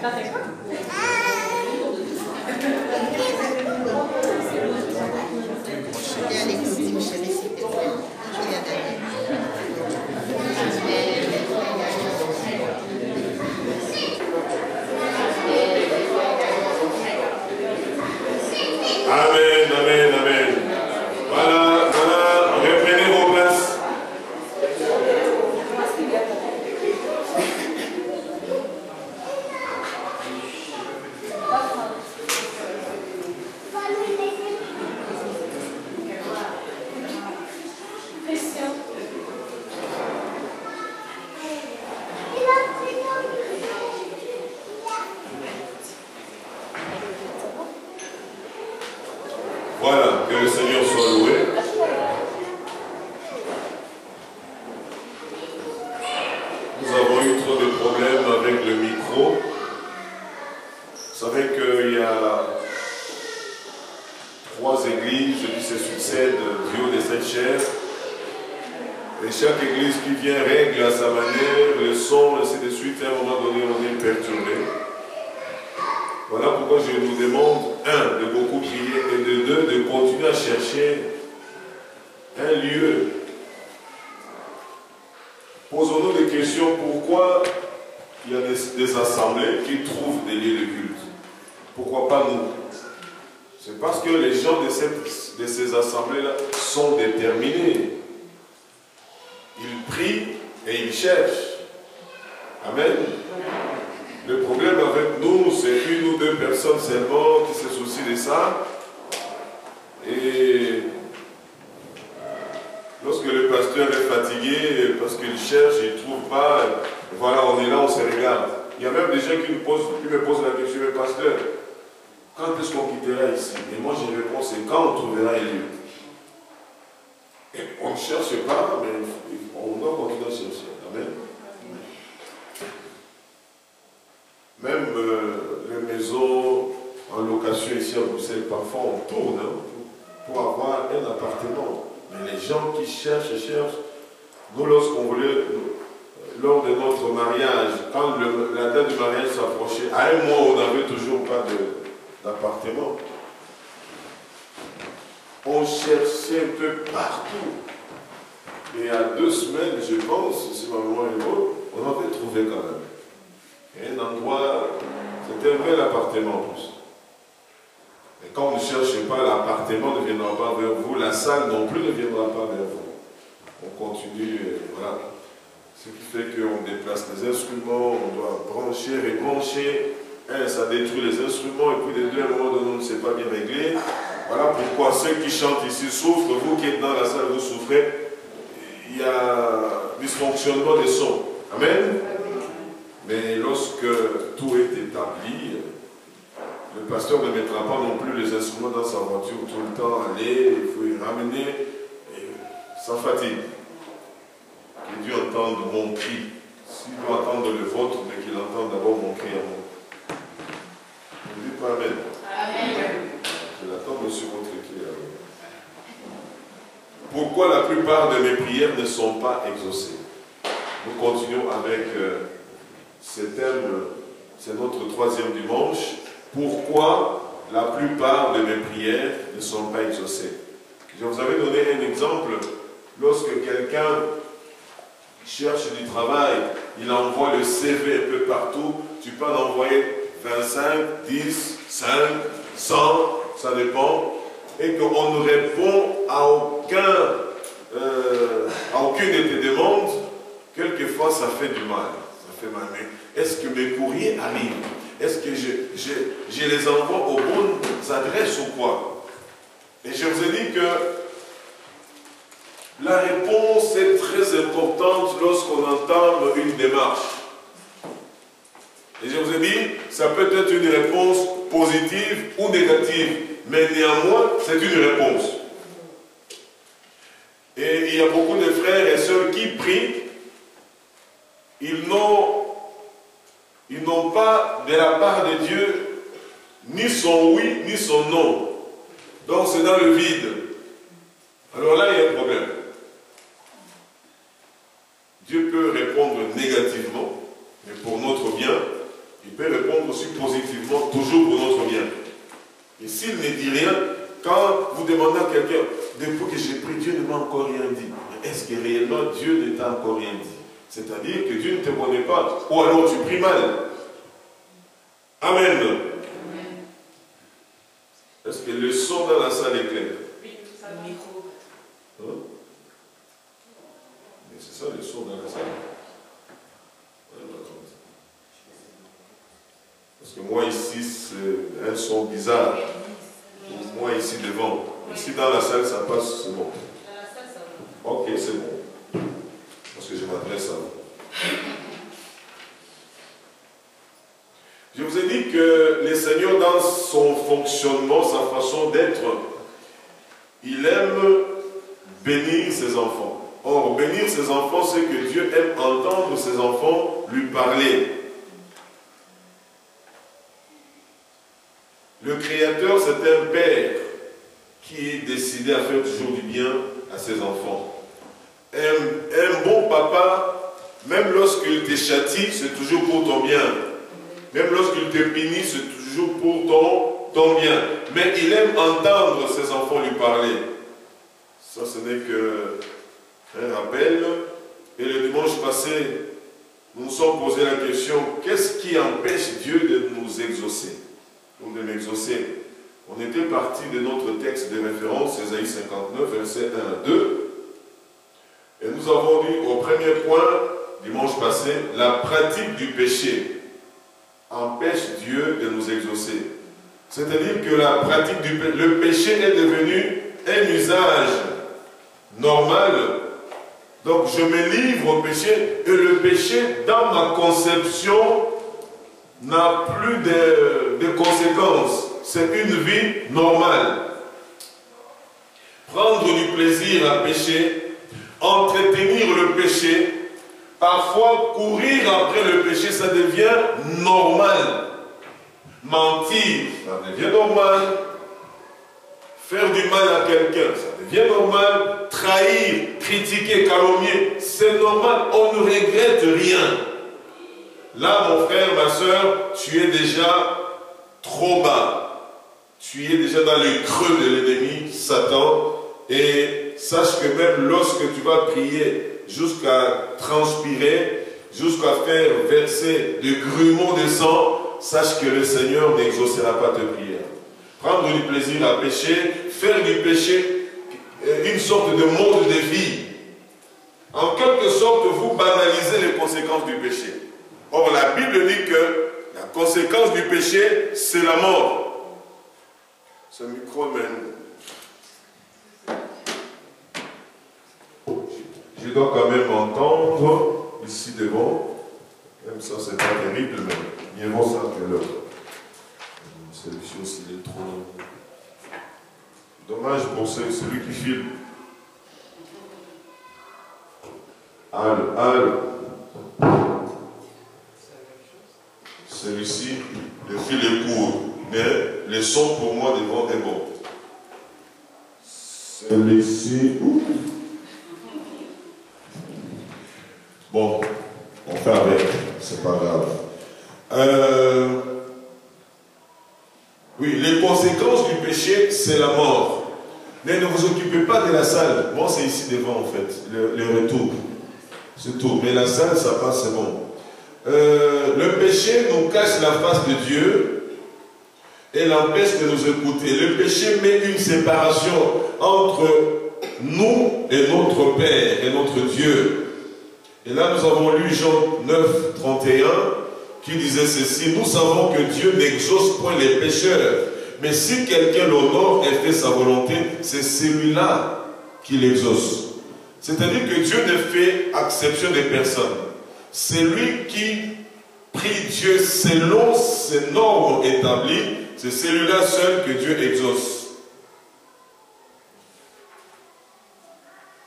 Ça fait quoi? Je vais aller écouter Michel ici. Je vais aller. Amen, amen, amen. Voilà, voilà, reprenez vos places. Voilà, que le Seigneur soit loué. Nous avons eu trop de problèmes avec le micro. Vous savez qu'il y a 3 églises qui se succèdent du haut de cette chaire. Et chaque église qui vient règle à sa manière le son, ainsi de suite. À un moment donné, on est perturbé. Voilà pourquoi je nous demande, 1, de beaucoup prier, et de 2, de continuer à chercher un lieu. Posons-nous des questions. Pourquoi il y a des assemblées qui trouvent des lieux de culte? Pourquoi pas nous? C'est parce que les gens de ces assemblées-là sont déterminés. Ils prient et ils cherchent. Amen. Le problème avec nous, c'est 1 ou 2 personnes seulement qui se soucient de ça. Et lorsque le pasteur est fatigué, parce qu'il cherche, il ne trouve pas, voilà, on est là, on se regarde. Il y a même des gens qui me posent la question, mais pasteur, quand est-ce qu'on quittera ici? Et moi je réponds, c'est quand on trouvera un lieu. Et on ne cherche pas, mais on doit continuer à chercher. Amen. Même les maisons en location ici à Bruxelles, parfois on tourne pour avoir un appartement. Mais les gens qui cherchent, nous lorsqu'on voulait, lors de notre mariage, quand la date du mariage s'approchait, à un mois on n'avait toujours pas d'appartement. On cherchait un peu partout. Et à 2 semaines, je pense, si ma mémoire est bonne, on avait trouvé quand même. Et un endroit, c'était un bel appartement en plus. Et quand on ne cherche pas, l'appartement ne viendra pas vers vous, la salle non plus ne viendra pas vers vous. On continue, voilà. Ce qui fait qu'on déplace les instruments, on doit brancher, rebrancher. Un, ça détruit les instruments, et puis les 2, à un moment donné, on ne s'est pas bien réglé. Voilà pourquoi ceux qui chantent ici souffrent, vous qui êtes dans la salle, vous souffrez. Il y a dysfonctionnement des sons. Amen. Mais lorsque tout est établi, le pasteur ne mettra pas non plus les instruments dans sa voiture tout le temps. Aller, il faut y ramener, et ça fatigue. Qu'il Dieu entende mon cri. S'il doit entendre le vôtre, mais qu'il entende d'abord mon cri à moi. Vous dites pas Amen. Amen. Je l'attends sur votre cri. Pourquoi la plupart de mes prières ne sont pas exaucées? Nous continuons avec ce thème, c'est notre 3e dimanche. Pourquoi la plupart de mes prières ne sont pas exaucées? Je vous avais donné un exemple. Lorsque quelqu'un cherche du travail, il envoie le CV un peu partout. Tu peux en envoyer 25, 10, 5, 100, ça dépend. Et qu'on ne répond à aucune de tes demandes, quelquefois ça fait du mal. Ça fait mal. Mais est-ce que mes courriers arrivent? Est-ce que je les envoie aux bonnes adresses ou quoi? Et je vous ai dit que la réponse est très importante lorsqu'on entame une démarche. Et je vous ai dit, ça peut être une réponse positive ou négative, mais néanmoins, c'est une réponse. Et il y a beaucoup de frères et sœurs qui prient, ils n'ont pas de la part de Dieu ni son oui, ni son non. Donc c'est dans le vide. Alors là, il y a un problème. Dieu peut répondre négativement, mais pour notre bien. Il peut répondre aussi positivement, toujours pour notre bien. Et s'il ne dit rien, quand vous demandez à quelqu'un, depuis que j'ai pris, Dieu ne m'a encore rien dit. Est-ce que réellement Dieu ne t'a encore rien dit? C'est-à-dire que Dieu ne te connaît pas. Ou alors tu pries mal. Amen. Est-ce que le son dans la salle est clair? Oui, ça va. Micro. Hein? Mais c'est ça le son dans la salle. Parce que moi ici, c'est un son bizarre. Moi ici devant. Ici dans la salle, ça passe, c'est bon. Dans la salle, ça va. Ok, c'est bon. Parce que je m'adresse à vous. Je vous ai dit que le Seigneur, dans son fonctionnement, sa façon d'être, il aime bénir ses enfants. Or, bénir ses enfants, c'est que Dieu aime entendre ses enfants lui parler. Le Créateur, c'est un père qui est décidé à faire toujours du bien à ses enfants. Un bon papa, même lorsqu'il te châtie, c'est toujours pour ton bien. Même lorsqu'il te punit, c'est toujours pour ton bien. Mais il aime entendre ses enfants lui parler. Ça, ce n'est qu'un rappel. Et le dimanche passé, nous nous sommes posé la question, qu'est-ce qui empêche Dieu de nous exaucer? Ou de m'exaucer? On était parti de notre texte de référence, Ésaïe 59, versets 1 à 2. Et nous avons dit au premier point, dimanche passé, la pratique du péché empêche Dieu de nous exaucer. C'est-à-dire que la pratique du péché, le péché est devenu un usage normal. Donc je me livre au péché et le péché, dans ma conception, n'a plus de conséquences. C'est une vie normale. Prendre du plaisir à pécher, entretenir le péché, parfois courir après le péché, ça devient normal. Mentir, ça devient normal. Faire du mal à quelqu'un, ça devient normal. Trahir, critiquer, calomnier, c'est normal. On ne regrette rien. Là, mon frère, ma soeur, tu es déjà trop bas. Tu es déjà dans le creux de l'ennemi, Satan. Et sache que même lorsque tu vas prier jusqu'à transpirer, jusqu'à faire verser des grumeaux de sang, sache que le Seigneur n'exaucera pas tes prières. Prendre du plaisir à pécher, faire du péché une sorte de mode de vie. En quelque sorte, vous banalisez les conséquences du péché. Or, la Bible dit que la conséquence du péché, c'est la mort. Ce micro même. Je dois quand même entendre ici devant. Même ça, c'est pas terrible, mais mieux vaut ça que l'autre. Celui-ci aussi, il est trop long. Dommage pour celui qui filme. Celui-ci, le fil est court, mais le son pour moi devant est bon. Celui-ci. Bon, on fait avec, c'est pas grave. Oui, les conséquences du péché, c'est la mort. Mais ne vous occupez pas de la salle. Moi, c'est ici devant, en fait, le retour. C'est tout. Mais la salle, ça passe, c'est bon. Le péché nous cache la face de Dieu et l'empêche de nous écouter. Le péché met une séparation entre nous et notre Père et notre Dieu. Et là, nous avons lu Jean 9, 31, qui disait ceci: nous savons que Dieu n'exauce point les pécheurs, mais si quelqu'un l'honore et fait sa volonté, c'est celui-là qui l'exauce. C'est-à-dire que Dieu ne fait exception de personne. C'est lui qui prie Dieu selon ses normes établies, c'est celui-là seul que Dieu exauce.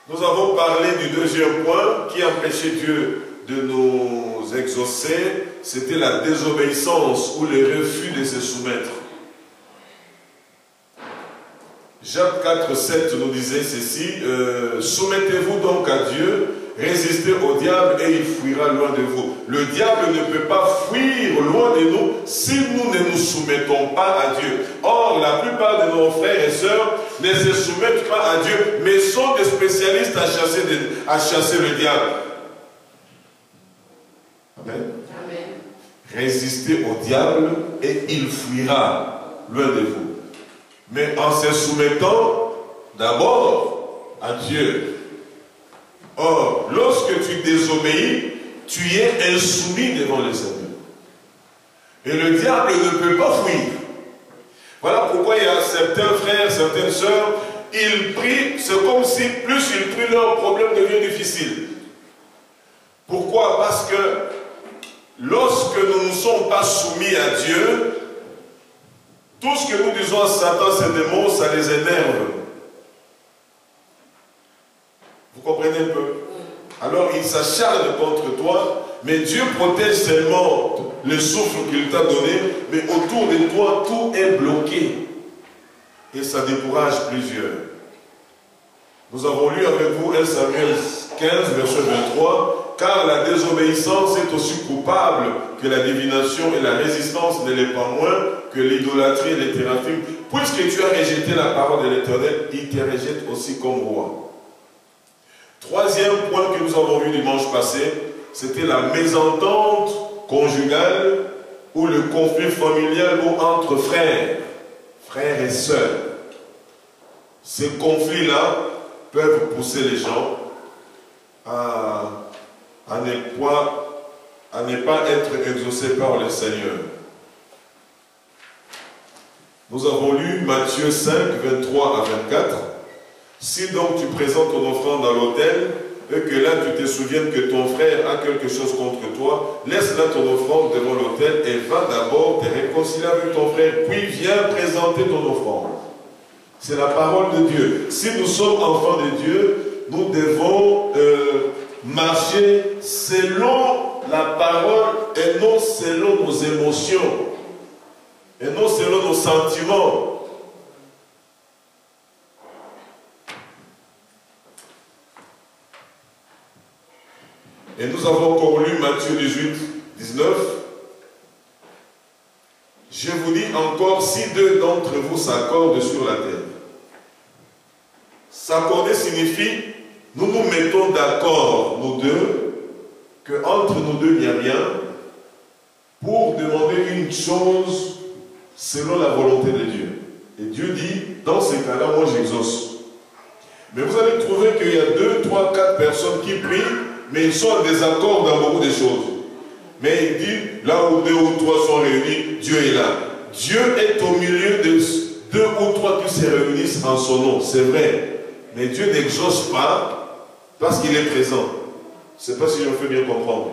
Nous avons parlé du deuxième point qui empêchait Dieu de nous exaucer, c'était la désobéissance ou le refus de se soumettre. Jacques 4, 7 nous disait ceci: soumettez-vous donc à Dieu résistez au diable et il fuira loin de vous. Le diable ne peut pas fuir loin de nous si nous ne nous soumettons pas à Dieu. Or, la plupart de nos frères et sœurs ne se soumettent pas à Dieu, mais sont des spécialistes à chasser le diable. Amen. Amen. Résistez au diable et il fuira loin de vous. Mais en se soumettant d'abord à Dieu. Or, lorsque tu désobéis, tu es insoumis devant le Seigneur. Et le diable ne peut pas fuir. Voilà pourquoi il y a certains frères, certaines sœurs, ils prient, c'est comme si plus ils prient, leur problème devient difficile. Pourquoi? Parce que lorsque nous ne sommes pas soumis à Dieu, tout ce que nous disons à Satan, ces démons, ça les énerve. Vous comprenez un peu? Alors il s'acharne contre toi, mais Dieu protège seulement le souffle qu'il t'a donné, mais autour de toi, tout est bloqué. Et ça décourage plusieurs. Nous avons lu avec vous 1 Samuel 15, verset 23, car la désobéissance est aussi coupable que la divination et la résistance ne l'est pas moins que l'idolâtrie et les théraphim. Puisque tu as rejeté la parole de l'Éternel, il te rejette aussi comme roi. Troisième point que nous avons vu dimanche passé, c'était la mésentente conjugale ou le conflit familial ou entre frères et sœurs. Ces conflits-là peuvent pousser les gens à ne pas être exaucés par le Seigneur. Nous avons lu Matthieu 5, 23 à 24. Si donc tu présentes ton offrande à l'autel, et que là tu te souviennes que ton frère a quelque chose contre toi, laisse là ton offrande devant l'autel et va d'abord te réconcilier avec ton frère, puis viens présenter ton offrande. C'est la parole de Dieu. Si nous sommes enfants de Dieu, nous devons marcher selon la parole et non selon nos émotions, et non selon nos sentiments. Et nous avons encore lu Matthieu 18, 19. Je vous dis encore, si deux d'entre vous s'accordent sur la terre. S'accorder signifie, nous nous mettons d'accord, nous deux, qu'entre nous deux, il n'y a rien, pour demander une chose selon la volonté de Dieu. Et Dieu dit, dans ces cas-là, moi j'exauce. Mais vous allez trouver qu'il y a 2, 3, 4 personnes qui prient, mais ils sont en désaccord dans beaucoup de choses. Mais il dit, là où 2 ou 3 sont réunis, Dieu est là. Dieu est au milieu de 2 ou 3 qui se réunissent en son nom, c'est vrai. Mais Dieu n'exauce pas parce qu'il est présent. Je ne sais pas si je me fais bien comprendre.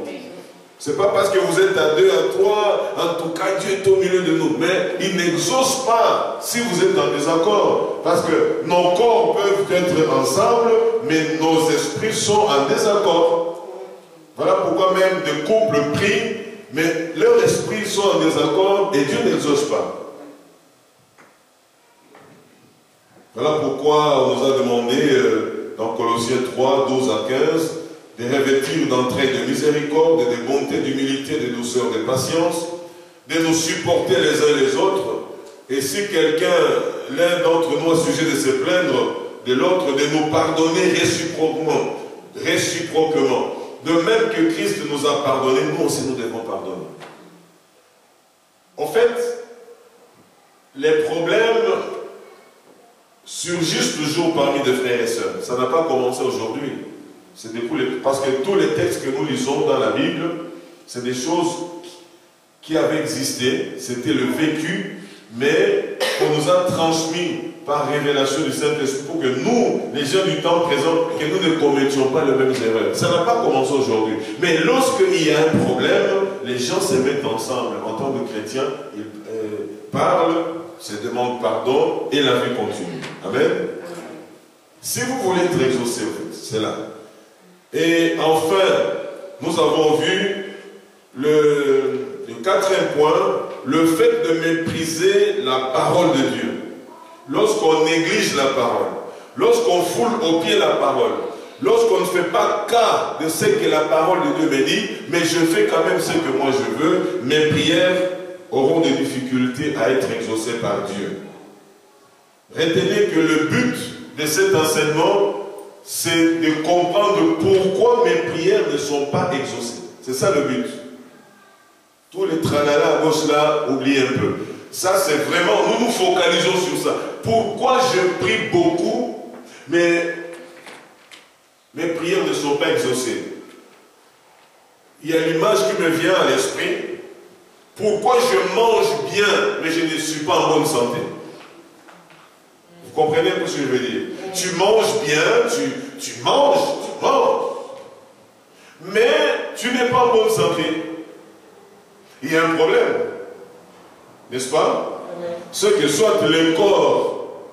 Ce n'est pas parce que vous êtes à 2, à 3, en tout cas Dieu est au milieu de nous. Mais il n'exauce pas si vous êtes en désaccord. Parce que nos corps peuvent être ensemble, mais nos esprits sont en désaccord. Voilà pourquoi même des couples prient, mais leurs esprits sont en désaccord et Dieu n'exauce pas. Voilà pourquoi on nous a demandé dans Colossiens 3, 12 à 15, de revêtir d'entrailles de miséricorde, de bonté, d'humilité, de douceur, de patience, de nous supporter les uns les autres. Et si quelqu'un, l'un d'entre nous a sujet de se plaindre de l'autre, de nous pardonner réciproquement. De même que Christ nous a pardonné, nous aussi nous devons pardonner. En fait, les problèmes surgissent toujours parmi des frères et sœurs. Ça n'a pas commencé aujourd'hui. Parce que tous les textes que nous lisons dans la Bible, c'est des choses qui avaient existé, c'était le vécu, mais qu'on nous a transmis par révélation du Saint-Esprit pour que nous, les gens du temps présent, que nous ne commettions pas les mêmes erreurs. Ça n'a pas commencé aujourd'hui. Mais lorsqu'il y a un problème, les gens se mettent ensemble. En tant que chrétiens, ils parlent, se demandent pardon et la vie continue. Amen. Si vous voulez être exaucé, c'est là. Et enfin, nous avons vu le quatrième point, le fait de mépriser la parole de Dieu. Lorsqu'on néglige la parole, lorsqu'on foule au pied la parole, lorsqu'on ne fait pas cas de ce que la parole de Dieu me dit, mais je fais quand même ce que moi je veux, mes prières auront des difficultés à être exaucées par Dieu. Retenez que le but de cet enseignement, c'est de comprendre pourquoi mes prières ne sont pas exaucées. C'est ça le but. Tous les tralala à gauche là, oubliez un peu. Ça c'est vraiment, nous nous focalisons sur ça. Pourquoi je prie beaucoup, mais mes prières ne sont pas exaucées? Il y a l'image qui me vient à l'esprit. Pourquoi je mange bien, mais je ne suis pas en bonne santé? Vous comprenez ce que je veux dire? Tu manges bien, tu manges, mais tu n'es pas en bonne santé. Il y a un problème, n'est-ce pas? Ce que soit le corps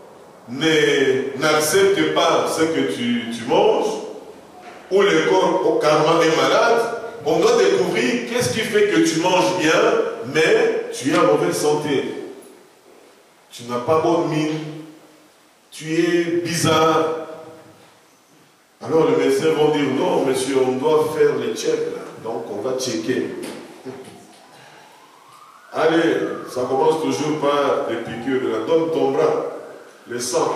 n'accepte pas ce que tu manges, ou le corps carrément est malade, on doit découvrir qu'est-ce qui fait que tu manges bien, mais tu es en mauvaise santé. Tu n'as pas bonne mine, tu es bizarre. Alors les médecins vont dire, non monsieur, on doit faire les checks là, donc on va checker. Allez, ça commence toujours par les piqûres de la donne ton bras, le sang.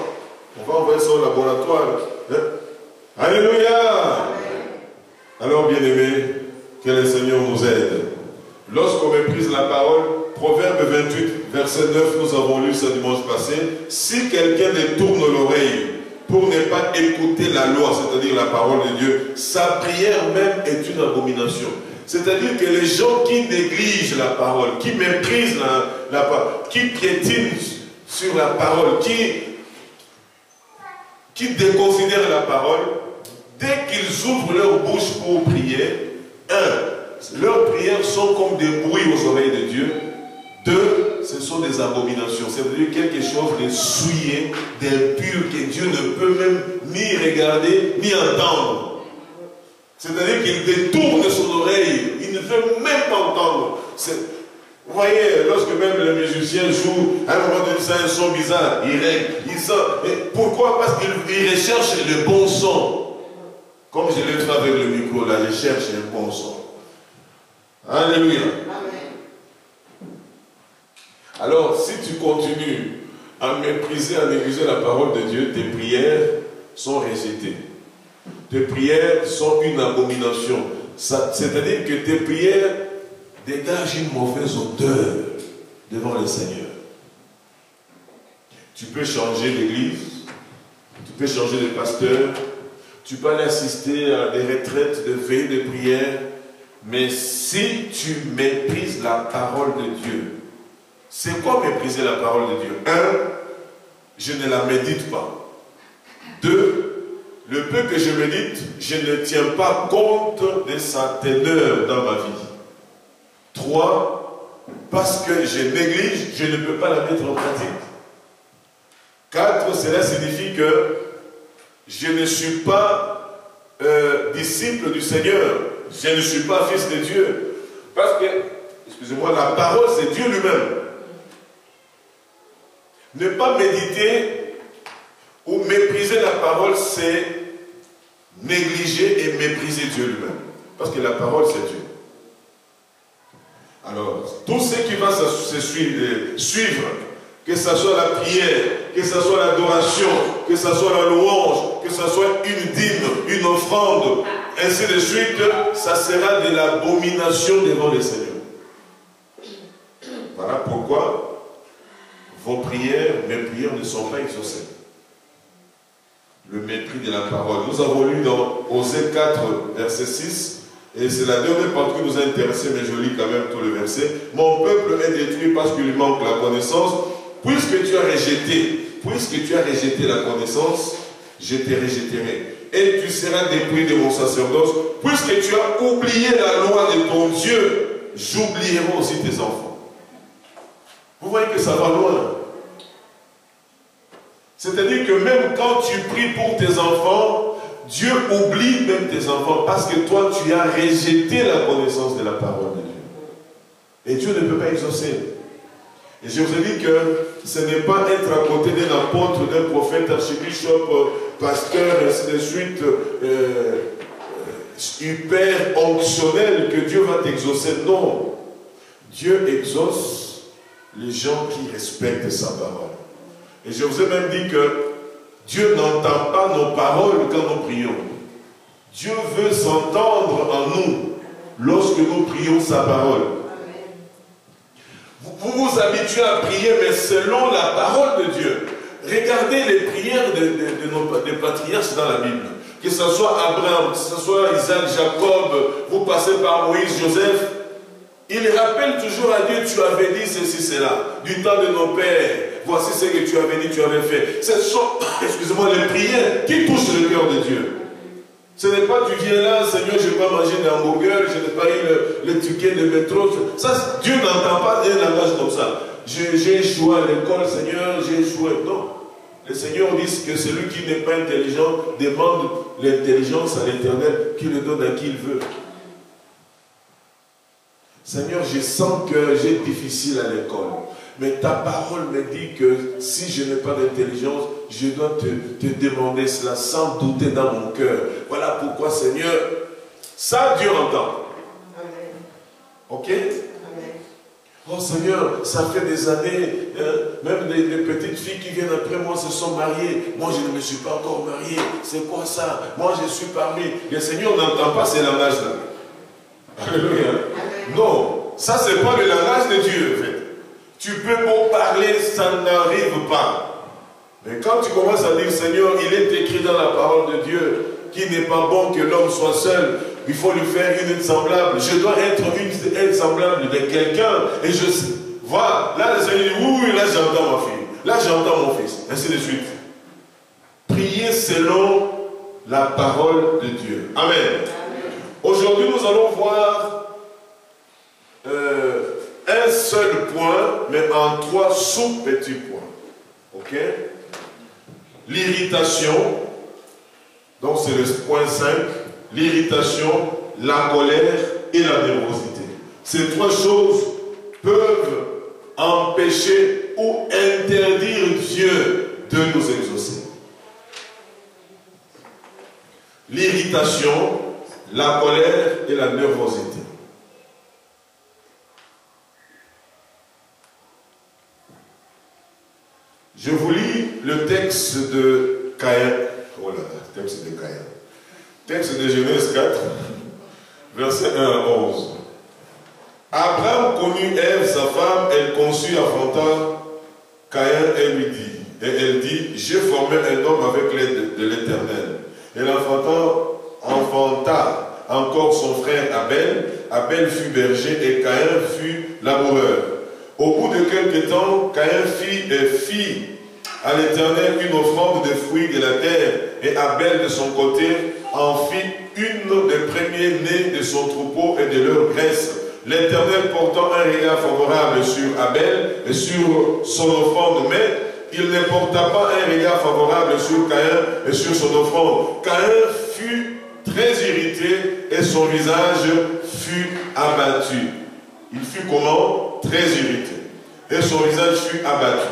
On va envoyer ça au laboratoire. Hein? Alléluia! Alors bien aimés, que le Seigneur nous aide. Lorsqu'on méprise la parole, Proverbe 28, verset 9, nous avons lu ça dimanche passé. Si quelqu'un détourne l'oreille pour ne pas écouter la loi, c'est-à-dire la parole de Dieu, sa prière même est une abomination. C'est-à-dire que les gens qui négligent la parole, qui méprisent la parole, qui piétinent sur la parole, qui déconsidèrent la parole, dès qu'ils ouvrent leur bouche pour prier, leurs prières sont comme des bruits aux oreilles de Dieu. Deux, ce sont des abominations. C'est-à-dire quelque chose de souillé, d'impur, que Dieu ne peut même ni regarder, ni entendre. C'est-à-dire qu'il détourne son oreille, il ne veut même pas entendre. Vous voyez, lorsque même les musiciens jouent, à un moment donné, ça a un son bizarre, il règle, il sort. Pourquoi? Parce qu'il recherche le bon son. Comme je l'ai fait avec le micro, là, je cherche un bon son. Alléluia. Alors, si tu continues à mépriser, à négliger la parole de Dieu, tes prières sont rejetées. Tes prières sont une abomination. C'est-à-dire que tes prières dégagent une mauvaise odeur devant le Seigneur. Tu peux changer l'église, tu peux changer de pasteur, tu peux aller assister à des retraites de veillée de prière, mais si tu méprises la parole de Dieu, c'est quoi mépriser la parole de Dieu? 1, je ne la médite pas. 2, le peu que je médite, je ne tiens pas compte de sa teneur dans ma vie. 3, parce que je néglige, je ne peux pas la mettre en pratique. 4, cela signifie que je ne suis pas disciple du Seigneur. Je ne suis pas fils de Dieu. Parce que, excusez-moi, la parole c'est Dieu lui-même. Ne pas méditer ou mépriser la parole, c'est négliger et mépriser Dieu lui-même. Parce que la parole c'est Dieu. Alors, tout ce qui va se suivre, que ce soit la prière, que ce soit l'adoration, que ce soit la louange, que ce soit une dîme, une offrande, ainsi de suite, ça sera de l'abomination devant le Seigneur. Voilà pourquoi vos prières, mes prières ne sont pas exaucées. Le mépris de la parole. Nous avons lu dans Osée 4, verset 6, et c'est la dernière partie qui nous a intéressé, mais je lis quand même tout le verset. Mon peuple est détruit parce qu'il lui manque la connaissance. Puisque tu as rejeté la connaissance, je te rejetterai. Et tu seras dépouillé de mon sacerdoce. Puisque tu as oublié la loi de ton Dieu, j'oublierai aussi tes enfants. Vous voyez que ça va loin. C'est-à-dire que même quand tu pries pour tes enfants, Dieu oublie même tes enfants parce que toi, tu as rejeté la connaissance de la parole de Dieu. Et Dieu ne peut pas exaucer. Et je vous ai dit que ce n'est pas être à côté d'un apôtre, d'un prophète, archibishop, pasteur, ainsi de suite, hyper onctionnel que Dieu va t'exaucer. Non. Dieu exauce les gens qui respectent sa parole. Et je vous ai même dit que Dieu n'entend pas nos paroles quand nous prions. Dieu veut s'entendre en nous lorsque nous prions sa parole. Vous vous habituez à prier, mais selon la parole de Dieu. Regardez les prières des patriarches dans la Bible. Que ce soit Abraham, que ce soit Isaac, Jacob, vous passez par Moïse, Joseph. Il rappelle toujours à Dieu, tu avais dit ceci, cela. Du temps de nos pères, voici ce que tu avais dit, tu avais fait. Ce sont, excusez-moi, les prières qui touchent le cœur de Dieu. Ce n'est pas tu viens là, Seigneur, je n'ai pas mangé d'hamburger, je n'ai pas eu le ticket de métro. Ça, Dieu n'entend pas un langage comme ça. J'ai échoué à l'école, Seigneur, j'ai échoué. Non. Le Seigneur dit que celui qui n'est pas intelligent demande l'intelligence à l'Éternel qui le donne à qui il veut. Seigneur, je sens que j'ai difficile à l'école. Mais ta parole me dit que si je n'ai pas d'intelligence, je dois te demander cela sans douter dans mon cœur. Voilà pourquoi, Seigneur, ça Dieu entend. Amen. Ok? Amen. Oh Seigneur, ça fait des années, même les petites filles qui viennent après moi se sont mariées. Moi, je ne me suis pas encore marié. C'est quoi ça? Moi, je suis parmi. Le Seigneur n'entend pas ces langages-là. Alléluia. Amen. Non, ça, ce n'est pas le langage de Dieu, en fait. Tu peux beau parler, ça n'arrive pas. Mais quand tu commences à dire, Seigneur, il est écrit dans la parole de Dieu qu'il n'est pas bon que l'homme soit seul, il faut lui faire une semblable. Je dois être une semblable de quelqu'un. Et je vois, là, le Seigneur dit, oui, là, j'entends ma fille. Là, j'entends mon fils. Ainsi de suite. Priez selon la parole de Dieu. Amen. Amen. Aujourd'hui, nous allons voir un seul point, mais en 3 sous-petits points. Ok? L'irritation, donc c'est le point 5, l'irritation, la colère et la nervosité. Ces 3 choses peuvent empêcher ou interdire Dieu de nous exaucer. L'irritation, la colère et la nervosité. Je vous lis le texte de Caïn. Oh là là, texte de Caïn. Texte de Genèse 4, versets 1 à 11. Abraham connut Ève, sa femme, elle conçut, affronta Caïn et lui dit, et elle dit, j'ai formé un homme avec l'aide de l'Éternel. Elle enfanta encore son frère Abel. Abel fut berger et Caïn fut laboureur. Au bout de quelque temps, Caïn fit à l'Éternel une offrande de fruits de la terre, et Abel de son côté en fit une des premiers-nés de son troupeau et de leur graisse. L'Éternel portant un regard favorable sur Abel et sur son offrande, mais il ne porta pas un regard favorable sur Caïn et sur son offrande. Caïn fut très irrité et son visage fut abattu. Il fut comment? Très irrité. Et son visage fut abattu.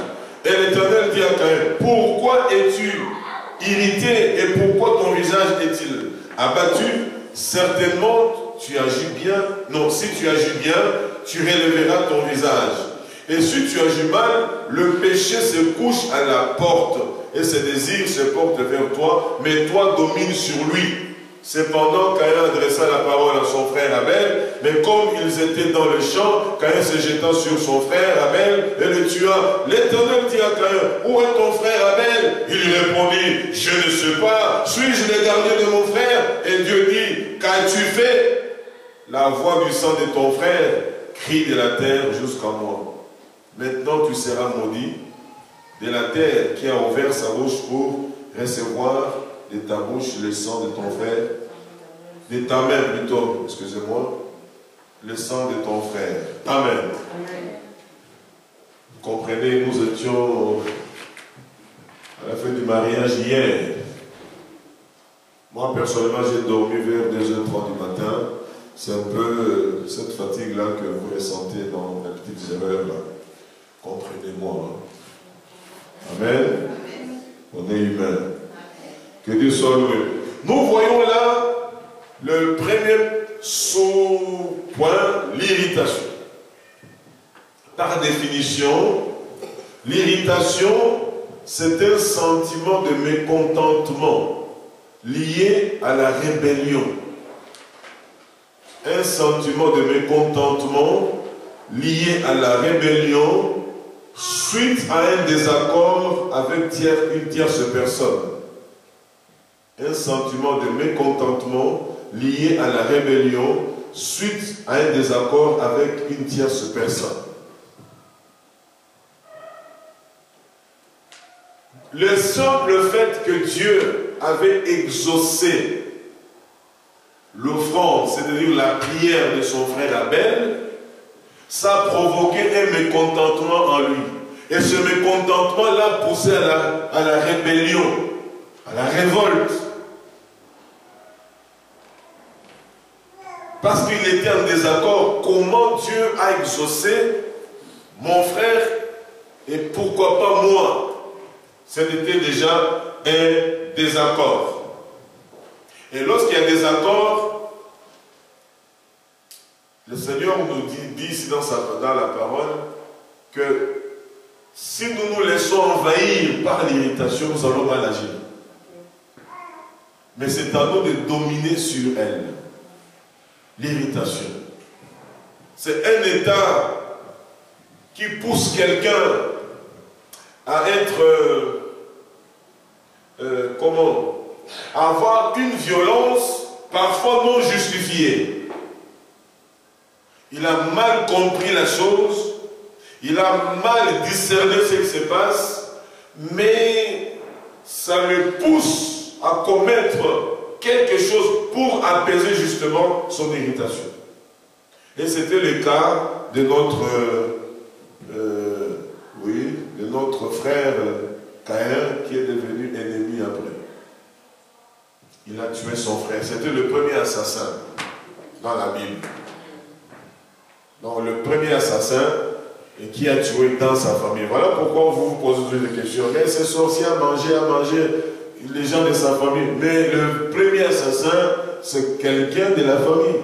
Et l'Éternel dit à Caïn, pourquoi es-tu irrité et pourquoi ton visage est-il abattu? Certainement, tu agis bien. Non, si tu agis bien, tu relèveras ton visage. Et si tu agis mal, le péché se couche à la porte et ses désirs se portent vers toi, mais toi domines sur lui. Cependant, Caïn adressa la parole à son frère Abel, mais comme ils étaient dans le champ, Caïn se jeta sur son frère Abel et le tua. L'Éternel dit à Caïn, où est ton frère Abel? Il lui répondit, je ne sais pas, suis-je le gardien de mon frère? Et Dieu dit, qu'as-tu fait? La voix du sang de ton frère crie de la terre jusqu'à moi. Maintenant tu seras maudit de la terre qui a ouvert sa bouche pour recevoir de ta bouche le sang de ton frère, de ta mère plutôt, excusez-moi, le sang de ton frère. Amen. Amen. Vous comprenez, nous étions à la fin du mariage hier. Moi personnellement j'ai dormi vers 2h30 du matin. C'est un peu cette fatigue-là que vous ressentez dans les petites erreurs là. Comprenez-moi. Amen. On est humain. Que Dieu soit loué. Nous voyons là le premier sous-point, l'irritation. Par définition, l'irritation, c'est un sentiment de mécontentement lié à la rébellion. Un sentiment de mécontentement lié à la rébellion suite à un désaccord avec une tierce personne. Un sentiment de mécontentement lié à la rébellion suite à un désaccord avec une tierce personne. Le simple fait que Dieu avait exaucé l'offrande, c'est-à-dire la prière de son frère Abel, ça a provoqué un mécontentement en lui. Et ce mécontentement l'a poussé à la rébellion, à la révolte. Parce qu'il était en désaccord. Comment Dieu a exaucé mon frère et pourquoi pas moi? C'était déjà un désaccord. Et lorsqu'il y a des accords, le Seigneur nous dit ici dans la parole que si nous nous laissons envahir par l'irritation, nous allons mal agir. Mais c'est à nous de dominer sur elle. L'irritation. C'est un état qui pousse quelqu'un à être, à avoir une violence parfois non justifiée. Il a mal compris la chose, il a mal discerné ce qui se passe, mais ça le pousse à commettre quelque chose pour apaiser justement son irritation. Et c'était le cas de notre frère Caïn qui est devenu ennemi après. Il a tué son frère. C'était le premier assassin dans la Bible. Donc le premier assassin qui a tué dans sa famille. Voilà pourquoi vous vous posez des questions. Mais c'est sorcier à manger les gens de sa famille. Mais le premier assassin, c'est quelqu'un de la famille.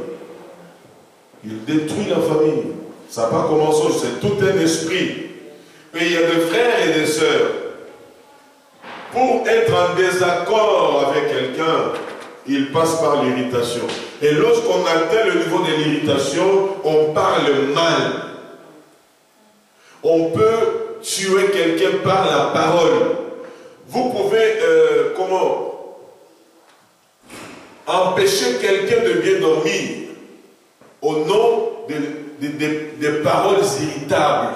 Il détruit la famille. Ça n'a pas commencé, c'est tout un esprit. Et il y a des frères et des sœurs. Pour être en désaccord avec quelqu'un, il passe par l'irritation. Et lorsqu'on atteint le niveau de l'irritation, on parle mal. On peut tuer quelqu'un par la parole. Vous pouvez, empêcher quelqu'un de bien dormir au nom des paroles irritables.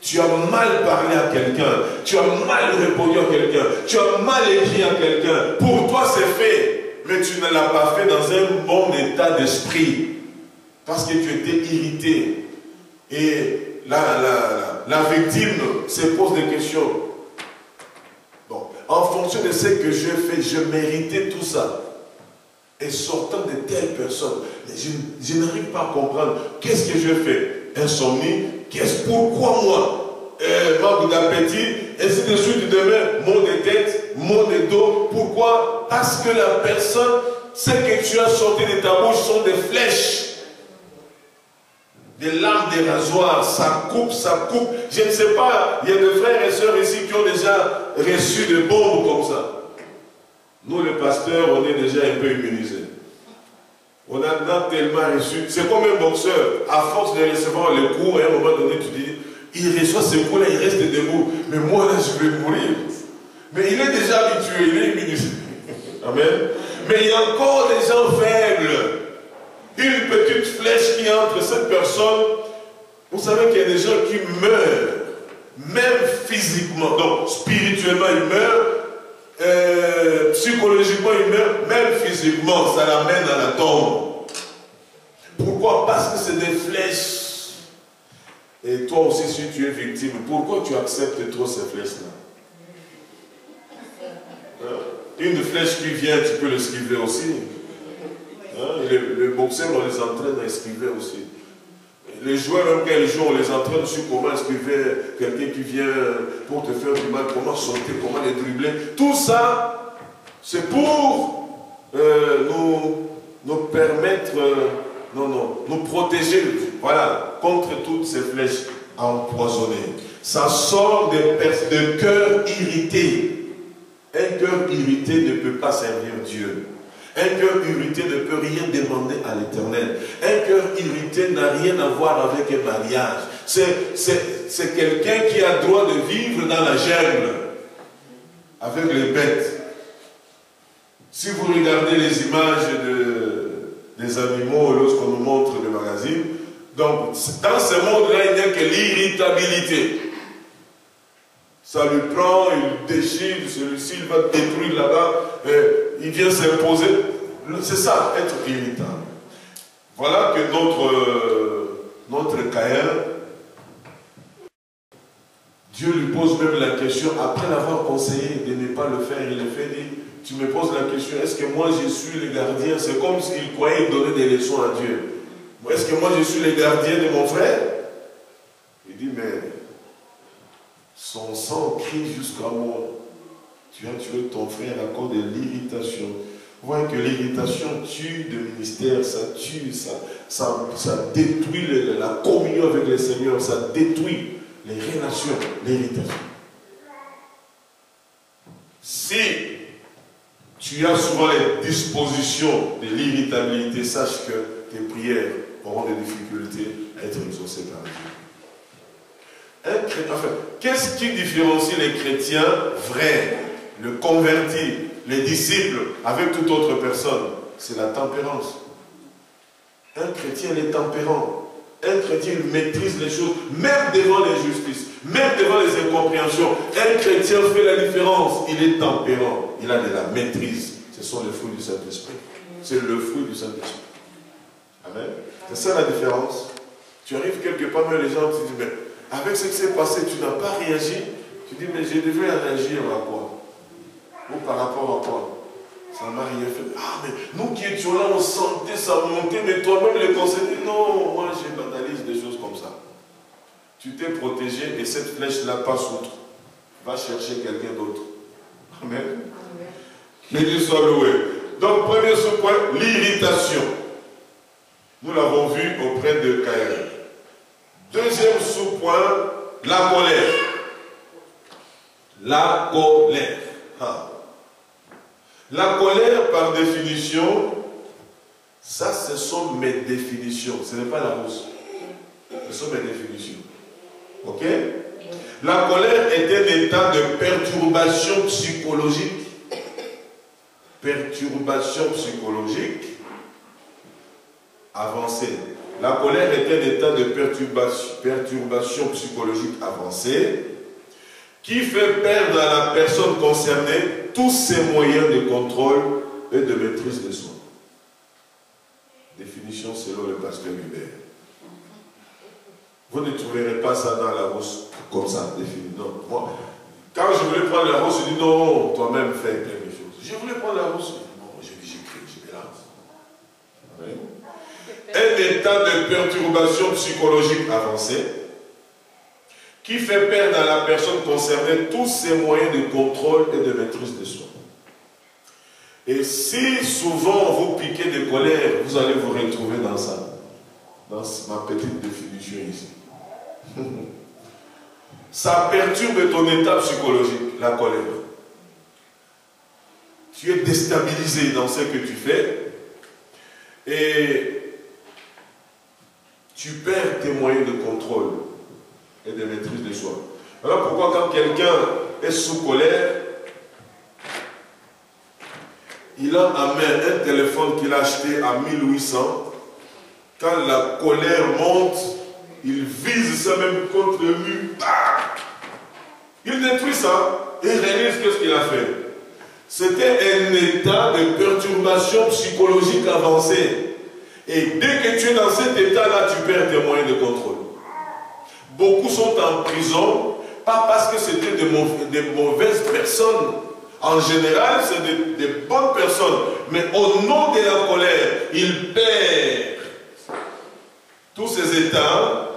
Tu as mal parlé à quelqu'un, tu as mal répondu à quelqu'un, tu as mal écrit à quelqu'un. Pour toi c'est fait, mais tu ne l'as pas fait dans un bon état d'esprit. Parce que tu étais irrité. Et la victime se pose des questions. Bon, en fonction de ce que je fais, je méritais tout ça. Et sortant de telles personnes, je n'arrive pas à comprendre. Qu'est-ce que je fais? Insomnie. Pourquoi moi? Manque d'appétit, ainsi de suite, demain, maux de tête, maux de dos. Pourquoi? Parce que la personne, ce que tu as sorti de ta bouche sont des flèches. Des lames de rasoir, ça coupe, ça coupe. Je ne sais pas, il y a des frères et sœurs ici qui ont déjà reçu des bombes comme ça. Nous, les pasteurs, on est déjà un peu immunisés. On a tellement reçu. C'est comme un boxeur. À force de recevoir les coups, à un moment donné, tu dis, il reçoit ce coup-là, il reste debout. Mais moi, là, je vais mourir. Mais il est déjà habitué, il est immunisé. Amen. Mais il y a encore des gens faibles. Une petite flèche qui entre cette personne. Vous savez qu'il y a des gens qui meurent, même physiquement. Donc, spirituellement, ils meurent. Psychologiquement, il meurt, même physiquement, ça l'amène à la tombe. Pourquoi? Parce que c'est des flèches. Et toi aussi, si tu es victime, pourquoi tu acceptes trop ces flèches-là? Une flèche qui vient, tu peux l'esquiver aussi. Le boxeur, on les entraîne à esquiver aussi. les joueurs, même quand ils jouent, on les entraîne sur comment est-ce qu'il fait quelqu'un qui vient pour te faire du mal, comment sauter, comment les dribbler. Tout ça, c'est pour nous permettre, nous protéger, voilà, contre toutes ces flèches empoisonnées. Ça sort de cœurs irrités. Un cœur irrité ne peut pas servir Dieu. Un cœur irrité ne peut rien demander à l'Éternel. Un cœur irrité n'a rien à voir avec un mariage. C'est quelqu'un qui a le droit de vivre dans la jungle avec les bêtes. Si vous regardez les images des animaux lorsqu'on nous montre les magazines, donc dans ce monde-là, il n'y a que l'irritabilité. Ça lui prend, il déchire, celui-ci il va détruire là-bas, il vient s'imposer. C'est ça, être irritable. Voilà que notre Caïn, Dieu lui pose même la question, après l'avoir conseillé de ne pas le faire, il le fait, dit, tu me poses la question, est-ce que moi je suis le gardien? C'est comme s'il croyait donner des leçons à Dieu. Est-ce que moi je suis le gardien de mon frère? Il dit, mais son sang crie jusqu'à moi. Tu as tué ton frère à cause de l'irritation. Vous voyez que l'irritation tue le ministère, ça tue, ça détruit la communion avec le Seigneur, ça détruit les relations, l'irritation. Si tu as souvent les dispositions de l'irritabilité, sache que tes prières auront des difficultés à être exaucées par Dieu. Enfin, qu'est-ce qui différencie les chrétiens vrais, le converti, les disciples, avec toute autre personne? C'est la tempérance. Un chrétien, il est tempérant. Un chrétien, il maîtrise les choses, même devant l'injustice, même devant les incompréhensions. Un chrétien fait la différence. Il est tempérant. Il a de la maîtrise. Ce sont les fruits du Saint-Esprit. C'est le fruit du Saint-Esprit. Amen. C'est ça la différence. Tu arrives quelque part, mais les gens te disent, mais avec ce qui s'est passé, tu n'as pas réagi. Tu dis, mais je devais réagir à quoi? Ou par rapport à quoi? Ça m'a rien fait. Ah, mais nous qui étions là, on sentait ça monter, mais toi-même les conseils, non, moi j'ai banalisé des choses comme ça. Tu t'es protégé et cette flèche-là passe outre. Va chercher quelqu'un d'autre. Amen. Que Dieu soit loué. Donc, premier sous-point, l'irritation. Nous l'avons vu auprès de Caïn. Deuxième sous-point, la colère. La colère. Ah. La colère, par définition, ça, ce sont mes définitions. Ce n'est pas la rousse. Ce sont mes définitions. Ok? La colère est un état de perturbation psychologique. Perturbation psychologique avancée. La colère est un état de perturbation psychologique avancée qui fait perdre à la personne concernée tous ses moyens de contrôle et de maîtrise de soi. Définition selon le pasteur Hubert. Vous ne trouverez pas ça dans la rousse comme ça, défini. Non, moi, quand je voulais prendre la rousse, je dis non, toi-même fais quelque chose. Je voulais prendre la rousse, bon, j'écris, je mélange. Un état de perturbation psychologique avancée qui fait perdre à la personne concernée tous ses moyens de contrôle et de maîtrise de soi. Et si souvent vous piquez de colère, vous allez vous retrouver dans ça, dans ma petite définition ici. Ça perturbe ton état psychologique, la colère. Tu es déstabilisé dans ce que tu fais et tu perds tes moyens de contrôle et de maîtrise de soi. Alors pourquoi quand quelqu'un est sous colère, il a en main un téléphone qu'il a acheté à 1800, quand la colère monte, il vise ça même contre le mur, il détruit ça et réalise qu'est-ce qu'il a fait. C'était un état de perturbation psychologique avancée. Et dès que tu es dans cet état-là, tu perds tes moyens de contrôle. Beaucoup sont en prison, pas parce que c'était de mauvaises personnes. En général, c'est des bonnes personnes. Mais au nom de la colère, ils perdent tous ces états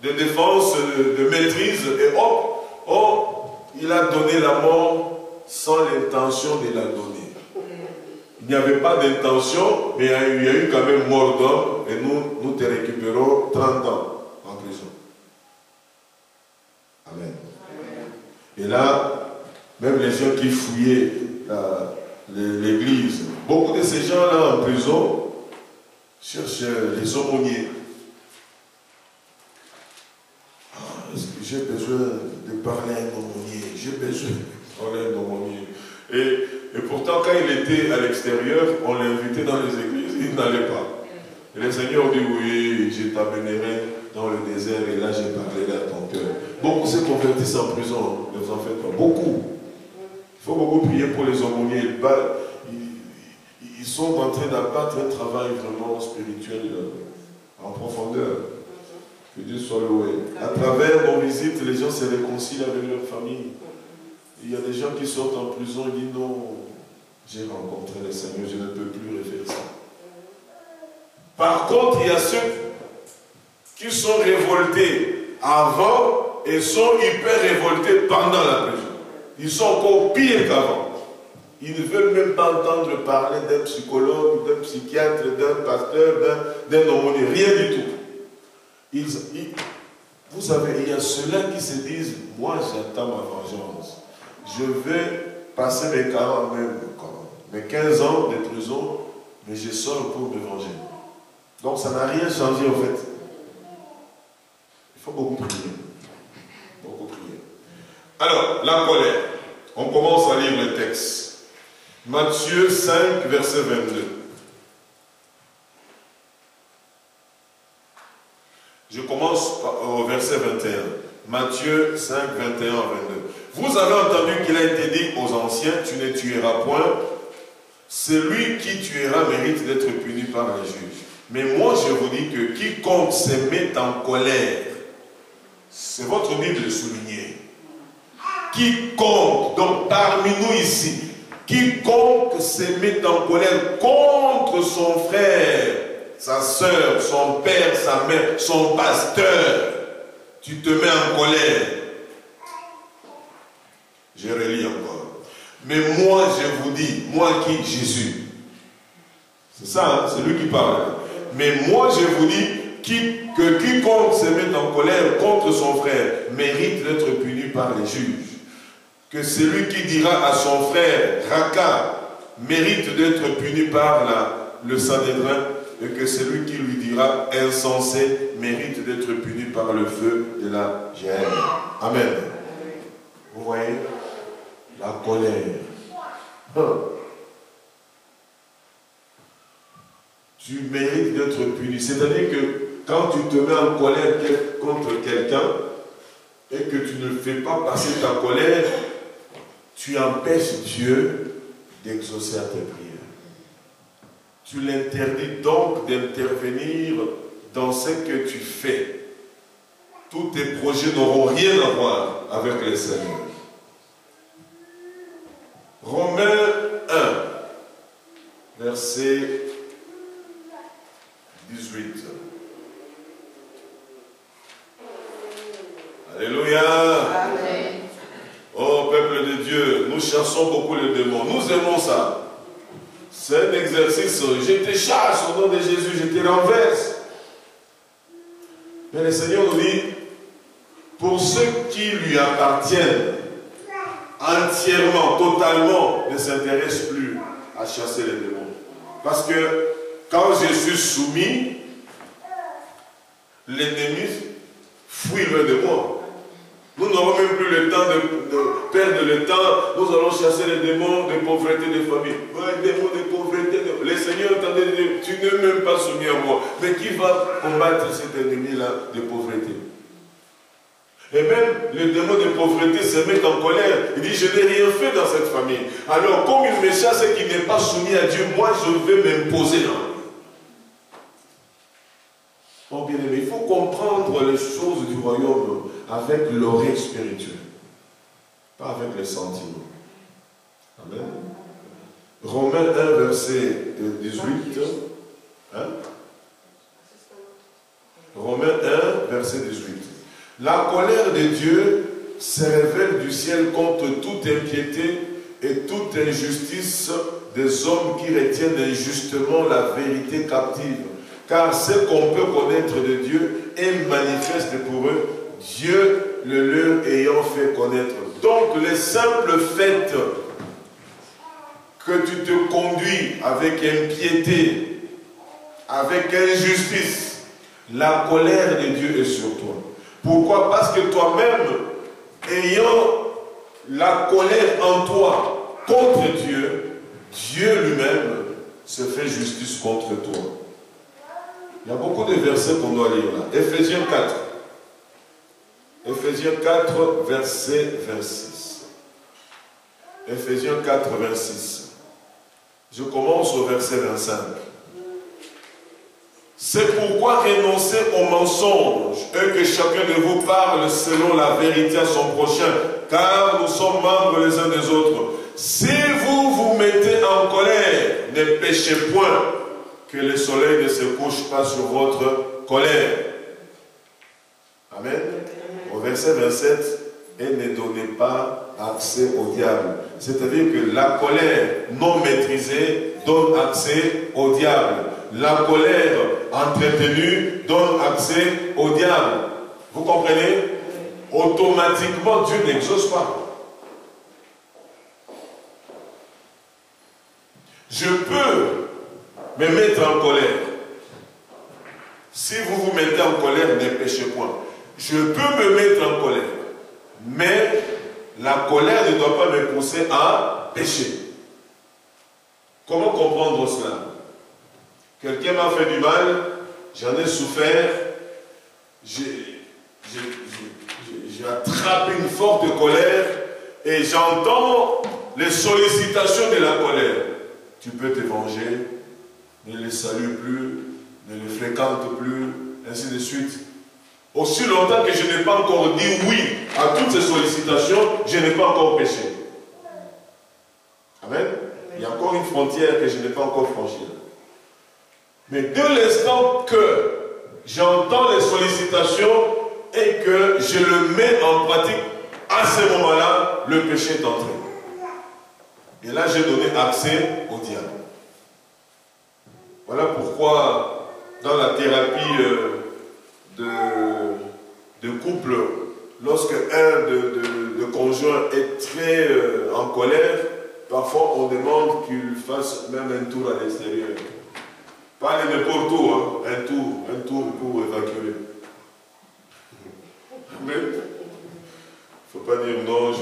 de défense, de maîtrise, et hop, il a donné la mort sans l'intention de la donner. Il n'y avait pas d'intention, mais il y a eu quand même mort d'homme, et nous te récupérons 30 ans en prison. Amen. Et là, même les gens qui fouillaient l'église, beaucoup de ces gens-là en prison cherchaient les aumôniers. Est-ce que j'ai besoin de parler à un aumônier? J'ai besoin de parler à un aumônier. Et pourtant, quand il était à l'extérieur, on l'invitait dans les églises, il n'allait pas. Et le Seigneur dit, oui, je t'amènerai dans le désert et là je parlerai à ton cœur. Beaucoup se convertissent en prison, ne vous en faites pas. Beaucoup. Il faut beaucoup prier pour les aumôniers. Ils sont en train d'abattre un travail vraiment spirituel en profondeur. Que Dieu soit loué. À travers nos visites, les gens se réconcilient avec leur famille. Il y a des gens qui sortent en prison et disent non, j'ai rencontré le Seigneur, je ne peux plus refaire ça. Par contre, il y a ceux qui sont révoltés avant et sont hyper révoltés pendant la prison. Ils sont encore pires qu'avant. Ils ne veulent même pas entendre parler d'un psychologue, d'un psychiatre, d'un pasteur, d'un aumônier, rien du tout. Vous savez, il y a ceux-là qui se disent, moi j'attends ma vengeance. Je vais passer mes 40, même, mes 15 ans de prison, mais je sors pour me venger. Donc ça n'a rien changé en fait. Il faut beaucoup prier. Beaucoup prier. Alors, la colère. On commence à lire le texte. Matthieu 5, verset 22. Je commence au verset 21. Matthieu 5, 21 à 22. Vous avez entendu qu'il a été dit aux anciens, tu ne tueras point. Celui qui tuera mérite d'être puni par les juges. Mais moi je vous dis que quiconque se met en colère, c'est votre Bible souligné. Quiconque, donc parmi nous ici, quiconque se met en colère contre son frère, sa soeur, son père, sa mère, son pasteur, tu te mets en colère. Je relis encore. Mais moi je vous dis, moi qui, Jésus, c'est ça, hein, c'est lui qui parle. Mais moi je vous dis que quiconque se met en colère contre son frère mérite d'être puni par les juges. Que celui qui dira à son frère Raka mérite d'être puni par le Sanhédrin, et que celui qui lui dira insensé mérite d'être puni par le feu de la géhenne. Amen. Vous voyez la colère. Tu mérites d'être puni. C'est-à-dire que quand tu te mets en colère contre quelqu'un et que tu ne fais pas passer ta colère, tu empêches Dieu d'exaucer à tes prières. Tu l'interdis donc d'intervenir dans ce que tu fais. Tous tes projets n'auront rien à voir avec le Seigneur. Romains 1, verset 18. Alléluia. Amen. Oh peuple de Dieu, nous cherchons beaucoup les démons. Nous aimons ça. C'est un exercice. Je te chasse au nom de Jésus, je te renverse. Mais le Seigneur nous dit, pour ceux qui lui appartiennent, entièrement, totalement, ne s'intéresse plus à chasser les démons. Parce que quand je suis soumis, l'ennemi fuit loin de moi. Nous n'aurons même plus le temps de perdre le temps. Nous allons chasser les démons de pauvreté de famille. Ouais, démons de pauvreté. Le Seigneur entendait dire, tu n'es même pas soumis à moi. Mais qui va combattre cet ennemi-là de pauvreté? Et même le démon de pauvreté se met en colère. Il dit, je n'ai rien fait dans cette famille. Alors, comme il me chasse et qu'il n'est pas soumis à Dieu, moi, je vais m'imposer dans lui. Bon, bien aimé, il faut comprendre les choses du royaume avec l'oreille spirituelle, pas avec les sentiments. Amen. Romains 1, verset 18. Hein? verset 18. La colère de Dieu se révèle du ciel contre toute impiété et toute injustice des hommes qui retiennent injustement la vérité captive. Car ce qu'on peut connaître de Dieu est manifeste pour eux, Dieu le leur ayant fait connaître. Donc le simple fait que tu te conduis avec impiété, avec injustice, la colère de Dieu est sur toi. Pourquoi? Parce que toi-même, ayant la colère en toi contre Dieu, Dieu lui-même se fait justice contre toi. Il y a beaucoup de versets qu'on doit lire là. Éphésiens 4. Éphésiens 4, verset 26. Éphésiens 4, 26. Je commence au verset 25. C'est pourquoi renoncez aux mensonges et que chacun de vous parle selon la vérité à son prochain, car nous sommes membres les uns des autres. Si vous vous mettez en colère, ne péchez point, que le soleil ne se couche pas sur votre colère. Amen. Au verset 27, et ne donnez pas accès au diable. C'est-à-dire que la colère non maîtrisée donne accès au diable. La colère entretenue donne accès au diable. Vous comprenez? Automatiquement, Dieu n'exauce pas. Je peux me mettre en colère. Si vous vous mettez en colère, ne péchez point. Je peux me mettre en colère. Mais la colère ne doit pas me pousser à pécher. Comment comprendre cela? Quelqu'un m'a fait du mal, j'en ai souffert, j'ai attrapé une forte colère et j'entends les sollicitations de la colère. Tu peux te venger, ne les salue plus, ne les fréquente plus, ainsi de suite. Aussi longtemps que je n'ai pas encore dit oui à toutes ces sollicitations, je n'ai pas encore péché. Amen. Il y a encore une frontière que je n'ai pas encore franchie. Mais dès l'instant que j'entends les sollicitations et que je le mets en pratique, à ce moment-là, le péché est entré. Et là, j'ai donné accès au diable. Voilà pourquoi, dans la thérapie de couple, lorsque un de conjoints est très en colère, parfois on demande qu'il fasse même un tour à l'extérieur. Pas n'importe où, hein. Un tour pour évacuer. Mais il ne faut pas dire non,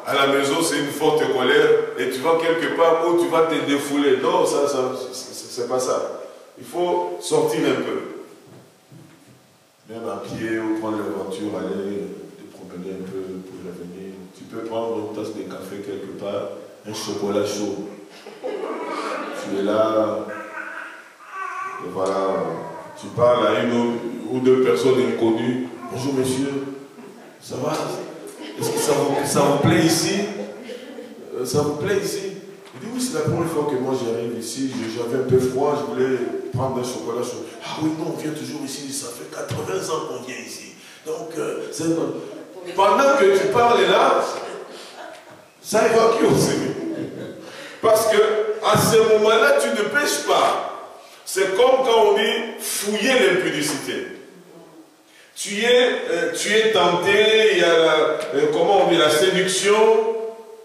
à la maison c'est une forte colère et tu vas quelque part où tu vas te défouler. Non, ça c'est pas ça. Il faut sortir un peu. Même à pied ou prendre la voiture, aller te promener un peu pour l'avenir. Tu peux prendre une tasse de café quelque part, un chocolat chaud. Tu es là, et voilà, tu parles à une ou deux personnes inconnues. Bonjour monsieur, ça va? Est-ce que ça vous plaît ici? Ça vous plaît ici? Il dit oui, c'est la première fois que moi j'arrive ici, j'avais un peu froid, je voulais prendre un chocolat chaud. Ah oui, non, on vient toujours ici, ça fait 80 ans qu'on vient ici. Donc, pendant que tu parles là, ça évacue aussi. Parce que à ce moment-là, tu ne pêches pas. C'est comme quand on dit fouiller l'impudicité. Tu es tenté, il y a comment on dit, la séduction.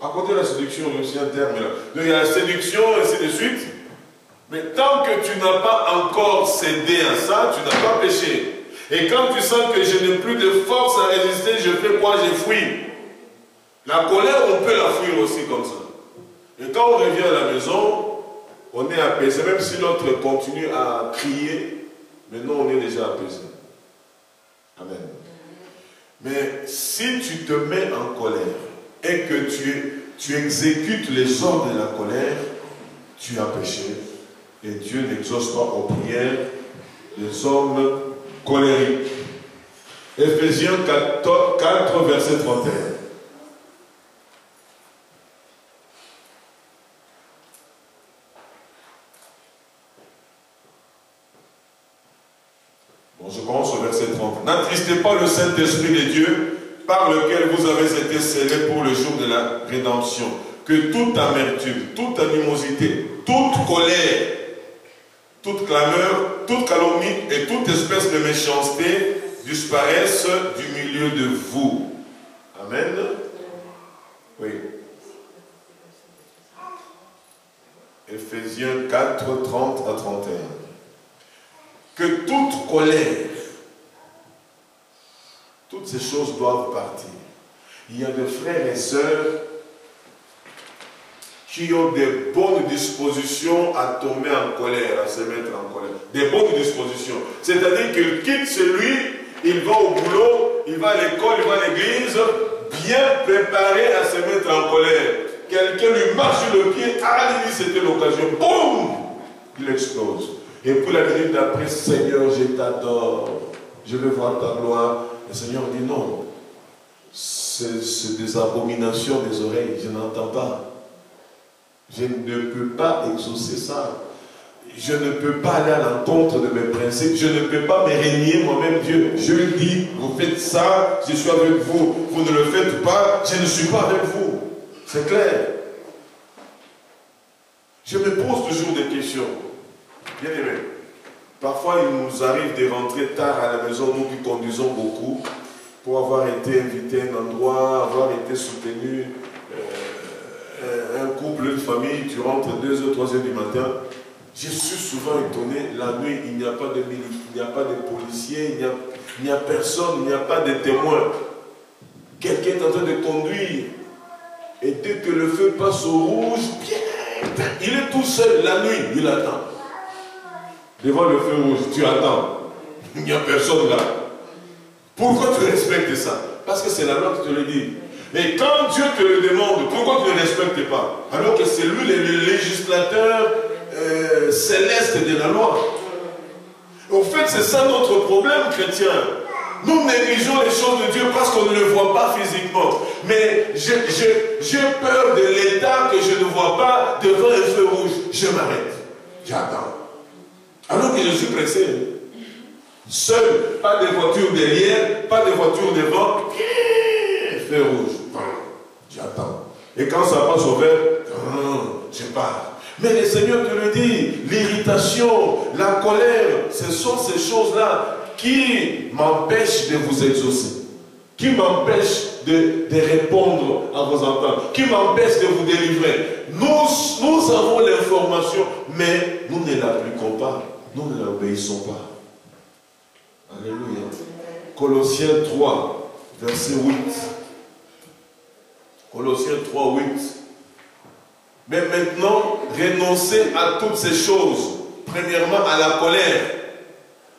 À côté de la séduction, il y a aussi un terme là. Donc il y a la séduction, et ainsi de suite. Mais tant que tu n'as pas encore cédé à ça, tu n'as pas péché. Et quand tu sens que je n'ai plus de force à résister, je fais quoi? Je fuis. La colère, on peut la fuir aussi comme ça. Et quand on revient à la maison, on est apaisé. Même si l'autre continue à crier, maintenant on est déjà apaisé. Amen. Mais si tu te mets en colère et que tu exécutes les ordres de la colère, tu as péché. Et Dieu n'exauce pas aux prières des hommes colériques. Éphésiens 4, verset 31. Bon, je commence au verset 30. N'attristez pas le Saint-Esprit de Dieu, par lequel vous avez été scellés pour le jour de la rédemption. Que toute amertume, toute animosité, toute colère, toute clameur, toute calomnie et toute espèce de méchanceté disparaissent du milieu de vous. Amen. Oui. Éphésiens 4, 30 à 31. Que toute colère, toutes ces choses doivent partir. Il y a des frères et sœurs qui ont des bonnes dispositions à tomber en colère, à se mettre en colère. Des bonnes dispositions. C'est-à-dire qu'il quitte celui, il va au boulot, il va à l'école, il va à l'église, bien préparé à se mettre en colère. Quelqu'un lui marche sur le pied, ah, c'était l'occasion, boum, il explose. Et puis la minute d'après, Seigneur, je t'adore, je veux voir ta gloire. Le Seigneur dit non, c'est des abominations des oreilles, je n'entends pas. Je ne peux pas exaucer ça. Je ne peux pas aller à l'encontre de mes principes. Je ne peux pas me régner moi-même Dieu. Je lui dis, vous faites ça, je suis avec vous. Vous ne le faites pas, je ne suis pas avec vous. C'est clair. Je me pose toujours des questions. Bien aimé. Parfois, il nous arrive de rentrer tard à la maison, nous qui conduisons beaucoup, pour avoir été invité à un endroit, avoir été soutenu. Un couple, une famille, tu rentres 2h, 3h du matin. Je suis souvent étonné, la nuit, il n'y a pas de militaires, il n'y a pas de policiers, il n'y a personne, il n'y a pas de témoins. Quelqu'un est en train de conduire. Et dès que le feu passe au rouge, il est tout seul la nuit, il attend. Devant le feu rouge, tu attends. Il n'y a personne là. Pourquoi tu respectes ça? Parce que c'est la loi qui te le dit. Et quand Dieu te le demande, pourquoi tu ne le respectes pas? Alors que c'est lui le législateur céleste de la loi. Au fait, c'est ça notre problème chrétien. Nous négligeons les choses de Dieu parce qu'on ne le voit pas physiquement. Mais j'ai peur de l'état que je ne vois pas devant un feu rouge. Je m'arrête. J'attends. Alors que je suis pressé. Seul, pas de voiture derrière, pas de voiture devant. Feu rouge. J'attends. Et quand ça passe au vert, je pars. Mais le Seigneur te le dit, l'irritation, la colère, ce sont ces choses-là qui m'empêchent de vous exaucer, qui m'empêchent de répondre à vos attentes, qui m'empêchent de vous délivrer. Nous avons l'information, mais nous ne l'appliquons pas, nous ne l'obéissons pas. Alléluia. Colossiens 3, verset 8. Colossiens 3, 8. Mais maintenant, renoncez à toutes ces choses. Premièrement, à la colère,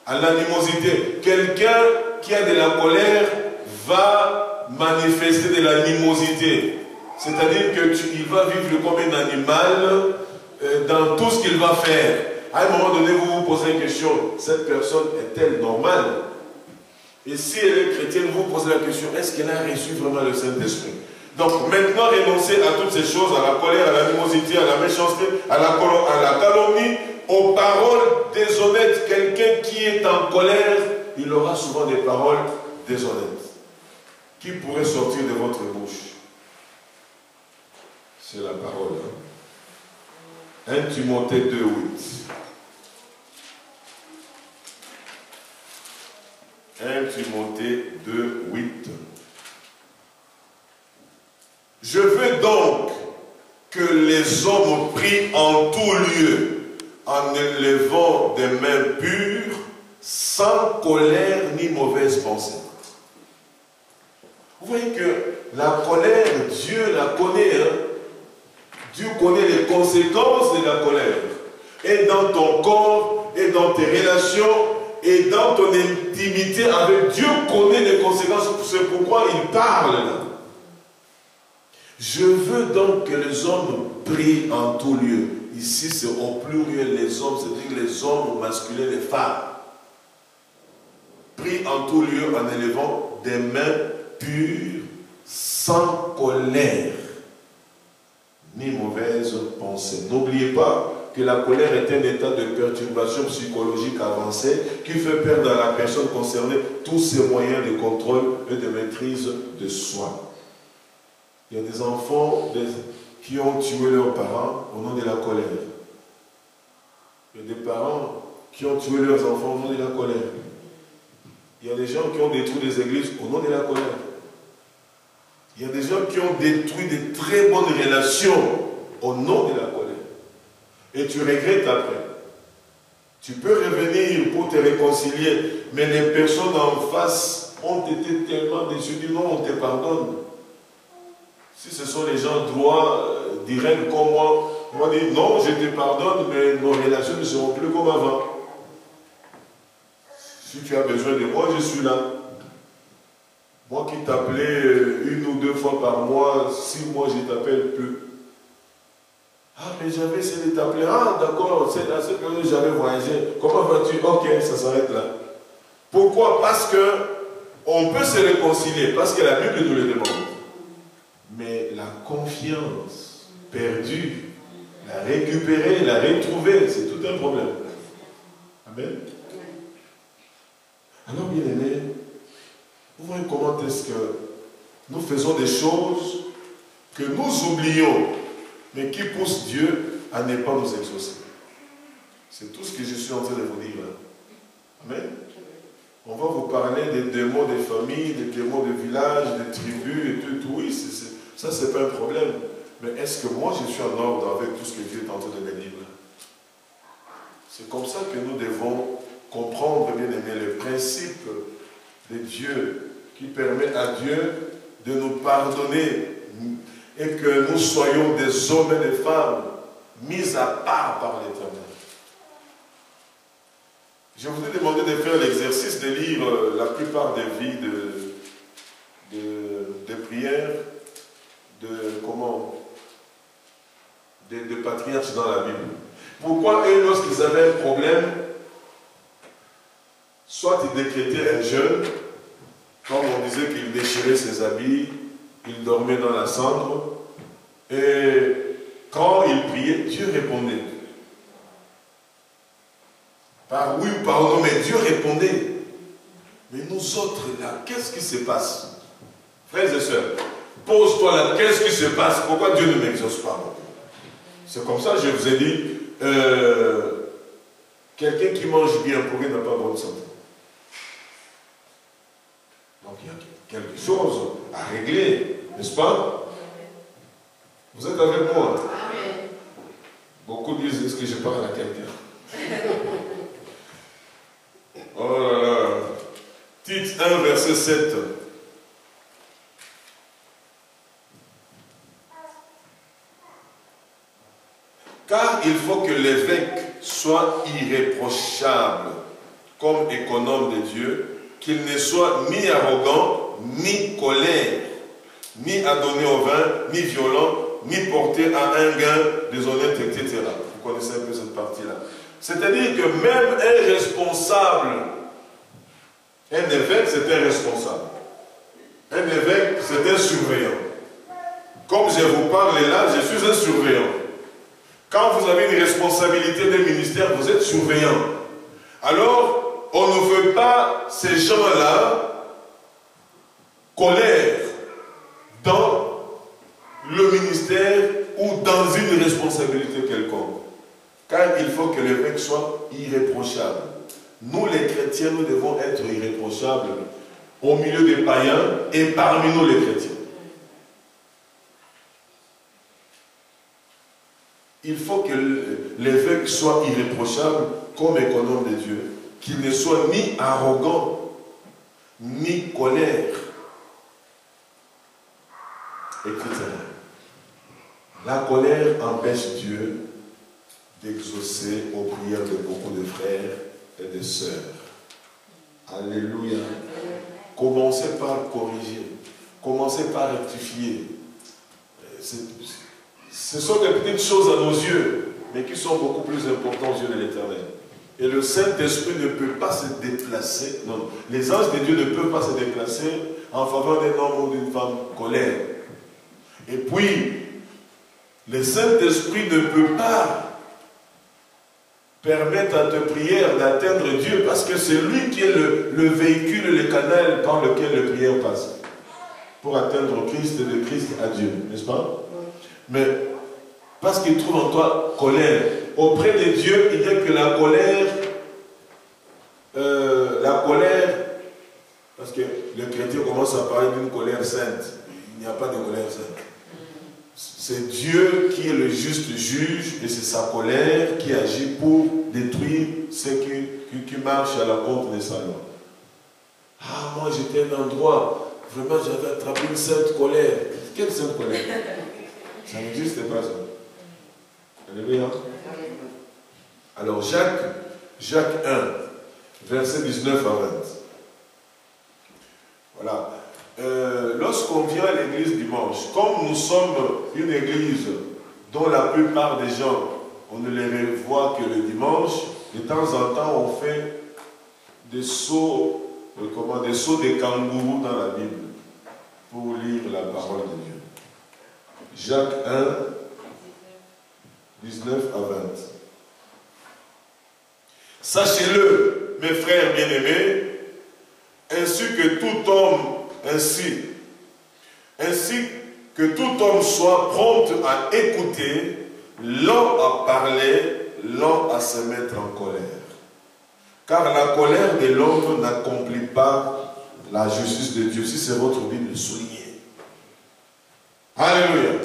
à l'animosité. Quelqu'un qui a de la colère va manifester de l'animosité. C'est-à-dire qu'il va vivre comme un animal dans tout ce qu'il va faire. À un moment donné, vous vous posez la question, cette personne est-elle normale? Et si elle est chrétienne, vous vous posez la question, est-ce qu'elle a reçu vraiment le Saint-Esprit? Donc maintenant, renoncer à toutes ces choses, à la colère, à l'animosité, à la méchanceté, à la calomnie, aux paroles déshonnêtes. Quelqu'un qui est en colère, il aura souvent des paroles déshonnêtes. Qui pourrait sortir de votre bouche? C'est la parole. 1 Timothée 2, 8. 1 Timothée 2, 8. Je veux donc que les hommes prient en tout lieu, en élevant des mains pures, sans colère ni mauvaise pensée. Vous voyez que la colère, Dieu la connaît. Dieu connaît les conséquences de la colère. Et dans ton corps, et dans tes relations, et dans ton intimité avec Dieu, connaît les conséquences. C'est pourquoi il parle là. Je veux donc que les hommes prient en tout lieu. Ici, c'est au pluriel les hommes, c'est-à-dire les hommes masculins, les femmes. Prient en tout lieu en élevant des mains pures, sans colère, ni mauvaise pensée. N'oubliez pas que la colère est un état de perturbation psychologique avancé qui fait perdre à la personne concernée tous ses moyens de contrôle et de maîtrise de soi. Il y a des enfants qui ont tué leurs parents au nom de la colère. Il y a des parents qui ont tué leurs enfants au nom de la colère. Il y a des gens qui ont détruit des églises au nom de la colère. Il y a des gens qui ont détruit de très bonnes relations au nom de la colère. Et tu regrettes après. Tu peux revenir pour te réconcilier, mais les personnes en face ont été tellement déçues. Dis non, on te pardonne. Si ce sont les gens droits, directs comme moi, on dit non, je te pardonne, mais nos relations ne seront plus comme avant. Si tu as besoin de moi, je suis là. Moi qui t'appelais une ou deux fois par mois, 6 mois, je ne t'appelle plus. Ah, mais j'avais essayé de t'appeler. Ah, d'accord, c'est à cette période j'avais voyagé. Comment vas-tu? Ok, ça s'arrête là. Pourquoi? Parce que on peut se réconcilier, parce que la Bible nous le demande. Mais la confiance perdue, la récupérer, la retrouver, c'est tout un problème. Amen. Alors, bien aimé, vous voyez comment est-ce que nous faisons des choses que nous oublions, mais qui poussent Dieu à ne pas nous exaucer. C'est tout ce que je suis en train de vous dire là. Amen. On va vous parler des démons des familles, des démons de villages, des tribus et tout. Oui, ça c'est pas un problème. Mais est-ce que moi je suis en ordre avec tout ce que Dieu est en train de me dire là? C'est comme ça que nous devons comprendre, bien aimé, le principe de Dieu qui permet à Dieu de nous pardonner et que nous soyons des hommes et des femmes mis à part par l'Éternel. Je vous ai demandé de faire l'exercice de lire la plupart des vies de prières de patriarches dans la Bible. Pourquoi eux, lorsqu'ils avaient un problème, soit ils décrétaient un jeûne, comme on disait qu'il déchirait ses habits, il dormait dans la cendre, et quand il priait, Dieu répondait. Par oui ou par non, mais Dieu répondait. Mais nous autres là, qu'est-ce qui se passe? Frères et sœurs, pose-toi là, qu'est-ce qui se passe? Pourquoi Dieu ne m'exauce pas? C'est comme ça, je vous ai dit, quelqu'un qui mange bien, pourquoi il n'a pas bonne santé? Donc il y a quelque chose à régler, n'est-ce pas? Vous êtes avec moi? Amen. Beaucoup disent, est-ce que je parle à quelqu'un? Oh là là. Tite 1, verset 7. Car il faut que l'évêque soit irréprochable comme économe de Dieu, qu'il ne soit ni arrogant, ni colère, ni adonné au vin, ni violent, ni porté à un gain déshonnête, etc. Vous connaissez un peu cette partie-là. C'est-à-dire que même un responsable, un évêque, c'est un responsable. Un évêque, c'est un surveillant. Comme je vous parle là, je suis un surveillant. Quand vous avez une responsabilité d'un ministère, vous êtes surveillant. Alors, on ne veut pas ces gens-là colère dans le ministère ou dans une responsabilité quelconque. Car il faut que l'évêque soit irréprochable. Nous, les chrétiens, nous devons être irréprochables au milieu des païens et parmi nous, les chrétiens. Il faut que l'évêque soit irréprochable comme économe de Dieu, qu'il ne soit ni arrogant, ni colère, etc. La colère empêche Dieu d'exaucer aux prières de beaucoup de frères et de sœurs. Alléluia. Commencez par corriger. Commencez par rectifier. Ce sont des petites choses à nos yeux, mais qui sont beaucoup plus importantes aux yeux de l'Éternel. Et le Saint-Esprit ne peut pas se déplacer. Non, les anges de Dieu ne peuvent pas se déplacer en faveur d'un homme ou d'une femme colère. Et puis, le Saint-Esprit ne peut pas permettre à ta prière d'atteindre Dieu, parce que c'est lui qui est le véhicule, le canal par lequel la prière passe, pour atteindre Christ et de Christ à Dieu, n'est-ce pas? Mais parce qu'il trouve en toi colère. Auprès de Dieu, il n'y a que la colère, parce que le chrétien commence à parler d'une colère sainte. Il n'y a pas de colère sainte. C'est Dieu qui est le juste juge et c'est sa colère qui agit pour détruire ceux qui marchent à la contre de sa loi. Ah, moi j'étais à un endroit, vraiment j'avais attrapé une sainte colère. Quelle sainte colère? Ça n'existe pas ça. Alléluia. Alors Jacques 1, verset 19 à 20. Voilà. Lorsqu'on vient à l'église dimanche, comme nous sommes une église dont la plupart des gens, on ne les voit que le dimanche, de temps en temps on fait des sauts, des kangourous dans la Bible pour lire la parole de Dieu. Jacques 1, 19 à 20. Sachez-le, mes frères bien-aimés, ainsi que tout homme soit prompt à écouter, lent à parler, lent à se mettre en colère. Car la colère de l'homme n'accomplit pas la justice de Dieu. Si c'est votre Bible, soulignez. Alléluia.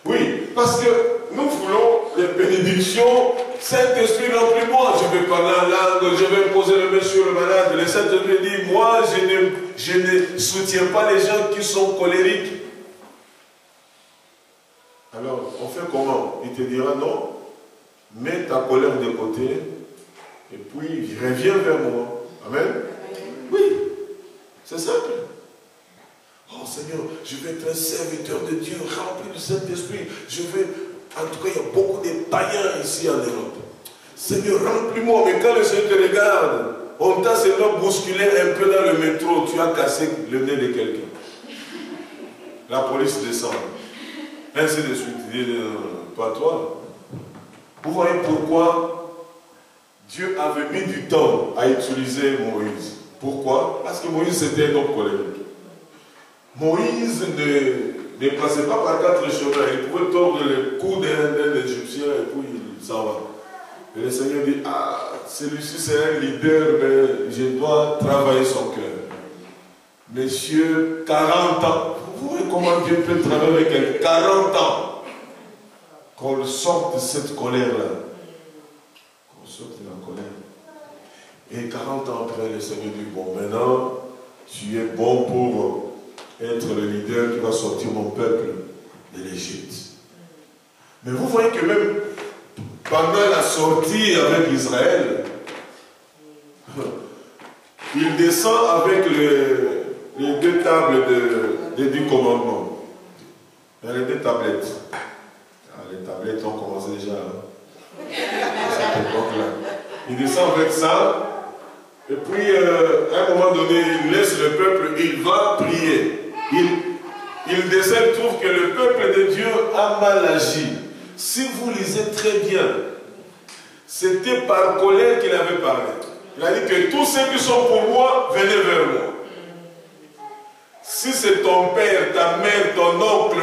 Oui, parce que nous voulons les bénédictions. Saint-Esprit, remplis-moi. Je vais parler en langue, je vais poser le main sur le malade. Le Saint-Esprit dit, moi, je ne soutiens pas les gens qui sont colériques. Alors, on fait comment? Il te dira non, mets ta colère de côté et puis reviens vers moi. Amen. Oui, c'est simple. Oh Seigneur, je vais être un serviteur de Dieu, rempli du Saint-Esprit. En tout cas, il y a beaucoup de païens ici en Europe. Seigneur, remplis-moi. Mais quand le Seigneur te regarde, on t'a seulement bousculé un peu dans le métro, tu as cassé le nez de quelqu'un. La police descend. Ainsi de suite. Il dit, pas toi. Vous voyez pourquoi Dieu avait mis du temps à utiliser Moïse. Pourquoi? Parce que Moïse était un homme colérique. Moïse ne passait pas par 4 chemins. Il pouvait tordre le cou d'un Égyptien et puis il s'en va. Et le Seigneur dit, ah, celui-ci c'est un leader, mais je dois travailler son cœur. Monsieur, 40 ans. Vous voyez comment Dieu peut travailler avec elle? 40 ans. Qu'on sorte de cette colère-là. Qu'on sorte de la colère. Et 40 ans après, le Seigneur dit, bon, maintenant, tu es bon pour être le leader qui va sortir mon peuple de l'Égypte. Mais vous voyez que même pendant la sortie avec Israël, il descend avec les 2 tables du commandement. Il y a les 2 tablettes. Ah, les tablettes ont commencé déjà à cette époque-là. Il descend avec ça. Et puis, à un moment donné, il laisse le peuple, il va prier. Il descend, il trouve que le peuple de Dieu a mal agi. Si vous lisez très bien, c'était par colère qu'il avait parlé. Il a dit que tous ceux qui sont pour moi, venez vers moi. Si c'est ton père, ta mère, ton oncle,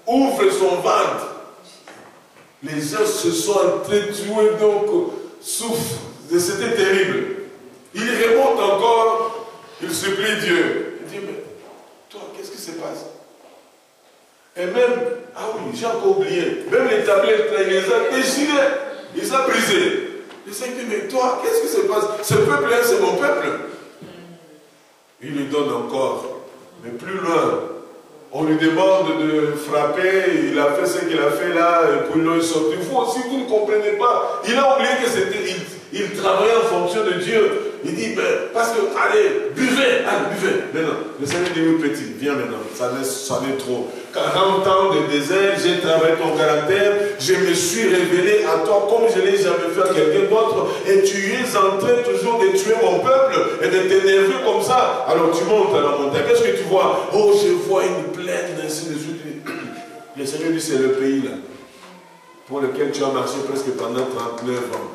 ouvre son ventre. Les gens se sont entretués, donc souffrent. C'était terrible. Il remonte encore, il supplie Dieu. Il dit, mais toi, qu'est-ce qui se passe? Et même, ah oui, j'ai encore oublié, même les tablettes, il les a déchirées, il les a brisées. Il s'est dit, mais toi, qu'est-ce qui se passe? Ce peuple-là, c'est mon peuple. Il lui donne encore. Mais plus loin, on lui demande de frapper, il a fait ce qu'il a fait là, et puis il est sorti. Vous aussi, vous ne comprenez pas. Il a oublié que c'était, il travaillait en fonction de Dieu. Il dit, ben, parce que, allez, buvez, Maintenant, le Seigneur dit, oui, petit, viens maintenant, ça n'est trop. 40 ans de désert, j'ai travaillé ton caractère, je me suis révélé à toi comme je ne l'ai jamais fait à quelqu'un d'autre, et tu es en train toujours de tuer mon peuple et de t'énerver comme ça. Alors tu montes à la montagne, qu'est-ce que tu vois? Oh, je vois une plaine, ainsi de suite. Le Seigneur dit, c'est le pays là, pour lequel tu as marché presque pendant 39 ans.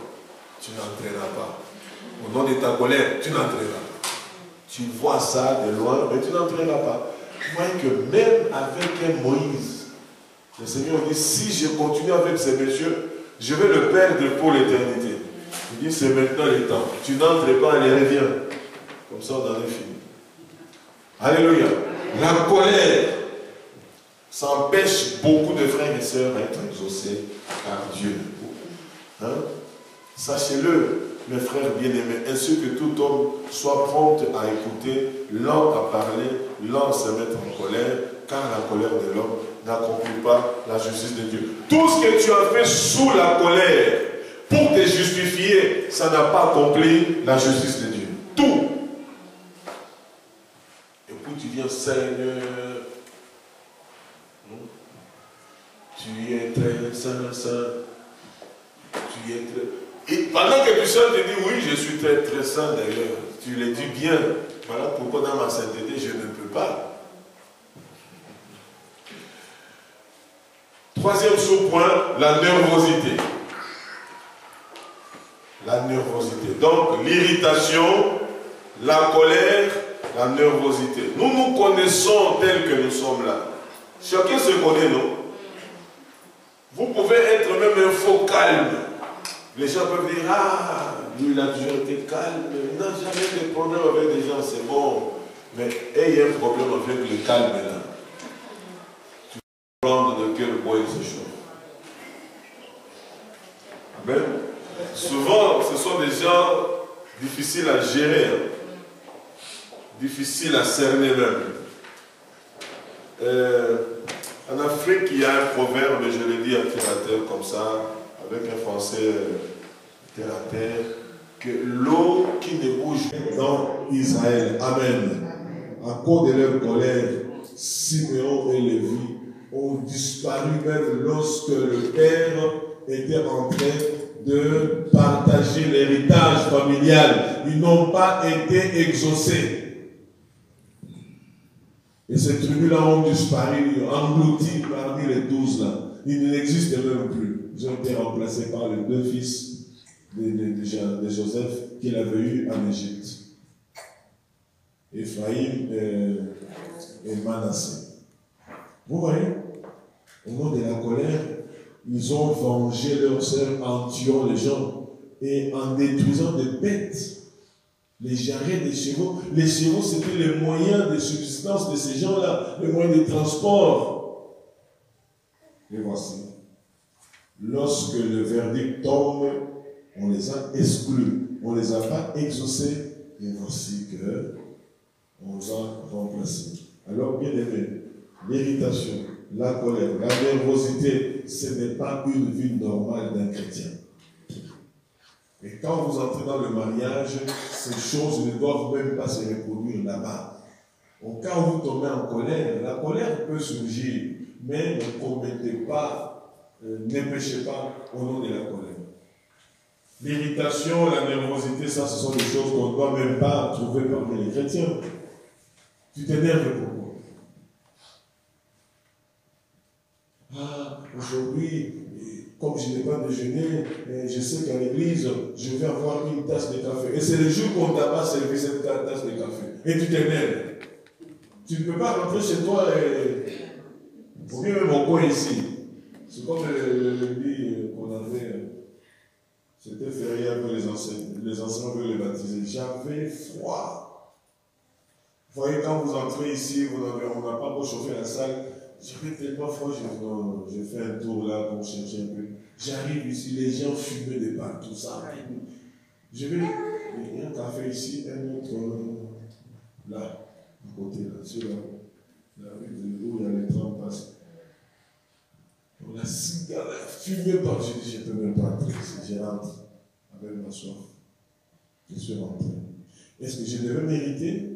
tu n'entreras pas. Au nom de ta colère, tu n'entreras pas. Tu vois ça de loin, mais tu n'entreras pas. Vous voyez que même avec un Moïse, le Seigneur dit, si je continue avec ces messieurs, je vais le perdre pour l'éternité. Il dit, c'est maintenant le temps. Tu n'entres pas, allez, reviens. Comme ça, on en est fini. Alléluia. La colère, ça empêche beaucoup de frères et sœurs à être exaucés par Dieu. Hein? Sachez-le, mes frères bien-aimés, ainsi que tout homme soit prompt à écouter, lent à parler, lent à se mettre en colère, car la colère de l'homme n'accomplit pas la justice de Dieu. Tout ce que tu as fait sous la colère, pour te justifier, ça n'a pas accompli la justice de Dieu. Tout. Et puis tu viens, Seigneur, tu es très saint, tu es très... Et pendant que tu sors, tu dis, oui, je suis très très saint d'ailleurs. Tu le dis bien. Voilà pourquoi dans ma sainteté, je ne peux pas. Troisième sous-point, la nervosité. La nervosité. Donc, l'irritation, la colère, la nervosité. Nous nous connaissons tels que nous sommes là. Chacun se connaît, non? Vous pouvez être même un faux calme. Les gens peuvent dire, ah, lui il a toujours été calme, il n'a jamais de problème avec les gens, c'est bon. Mais ayez un problème avec le calme là. Tu vas prendre de quel bois il se chauffe. Amen. Souvent, ce sont des gens difficiles à gérer, hein. Difficiles à cerner même. En Afrique, il y a un proverbe, je le dis à terre à terre comme ça, avec un français terre à terre, que l'eau qui ne bouge pas dans Israël, Amen, à cause de leur colère, Siméon et Lévi ont disparu même lorsque le père était en train de partager l'héritage familial. Ils n'ont pas été exaucés. Et ces tribus-là ont disparu, engloutis parmi les 12 là. Ils n'existent même plus. Ils ont été remplacés par les deux fils de Joseph qu'il avait eu en Égypte. Ephraïm et Manassé. Vous voyez, au nom de la colère, ils ont vengé leurs sœurs en tuant les gens et en détruisant des bêtes. Les jarrets des chevaux. Les chevaux, c'était le moyen de subsistance de ces gens-là, le moyen de transport. Et voici. Lorsque le verdict tombe, on les a exclus. On ne les a pas exaucés. Et voici que on les a remplacés. Alors, bien aimé, l'irritation, la colère, la nervosité, ce n'est pas une vie normale d'un chrétien. Et quand vous entrez dans le mariage, ces choses ne doivent même pas se reproduire là-bas. Au cas où vous tombez en colère, la colère peut surgir, mais ne commettez pas, ne péchez pas au nom de la colère. L'irritation, la nervosité, ça, ce sont des choses qu'on ne doit même pas trouver parmi les chrétiens. Tu t'énerves pourquoi? Ah, aujourd'hui, comme je n'ai pas déjeuné, je sais qu'à l'église, je vais avoir une tasse de café. Et c'est le jour qu'on t'a pas servi cette tasse de café. Et tu t'énerves. Tu ne peux pas rentrer chez toi et... Pour bien même mon coin ici. C'est comme le lundi qu'on avait... C'était férié avec les enseignants veulent les baptiser. J'avais froid. Vous voyez, quand vous entrez ici, on n'a pas beau chauffer la salle. J'avais tellement froid, je fais un tour là pour chercher un peu. J'arrive ici, les gens fument de partout, ça. Je vais, il y a un café ici, un autre là, à côté, là, sur la rue où il y a les trams passent. On a cigarette fumée par, je dis, je ne peux même pas entrer ici, je rentre avec ma soif. Je suis rentré. Est-ce que je devais mériter?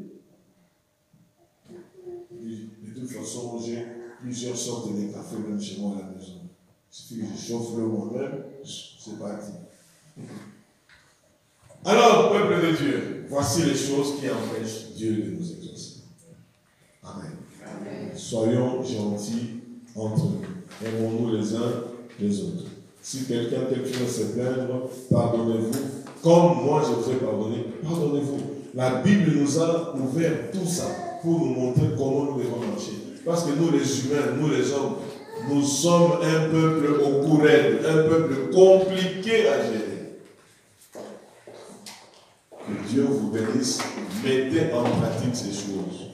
De toute façon, j'ai plusieurs sortes de café même chez moi à la maison. Il suffit que je chauffe le moi-même, c'est parti. Alors, peuple de Dieu, voici les choses qui empêchent Dieu de nous exaucer. Amen. Amen. Soyons gentils entre nous. Aimons-nous les uns les autres. Si quelqu'un se plaindre, pardonnez-vous. Comme moi je vous ai pardonné, pardonnez-vous. La Bible nous a ouvert tout ça pour nous montrer comment nous devons marcher. Parce que nous les humains, nous les hommes, nous sommes un peuple au courant, un peuple compliqué à gérer. Que Dieu vous bénisse. Mettez en pratique ces choses.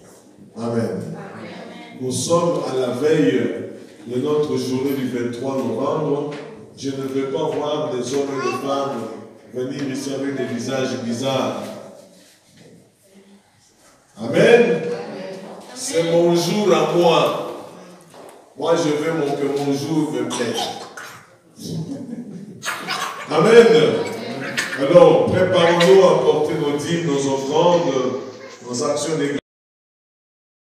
Amen. Nous sommes à la veille de notre journée du 23 novembre. Je ne veux pas voir des hommes et des femmes venir ici avec des visages bizarres. Amen. C'est mon jour à moi. Moi, je veux que mon jour me plaise. Amen. Alors, préparons-nous à porter nos dîmes, nos offrandes, nos actions d'église.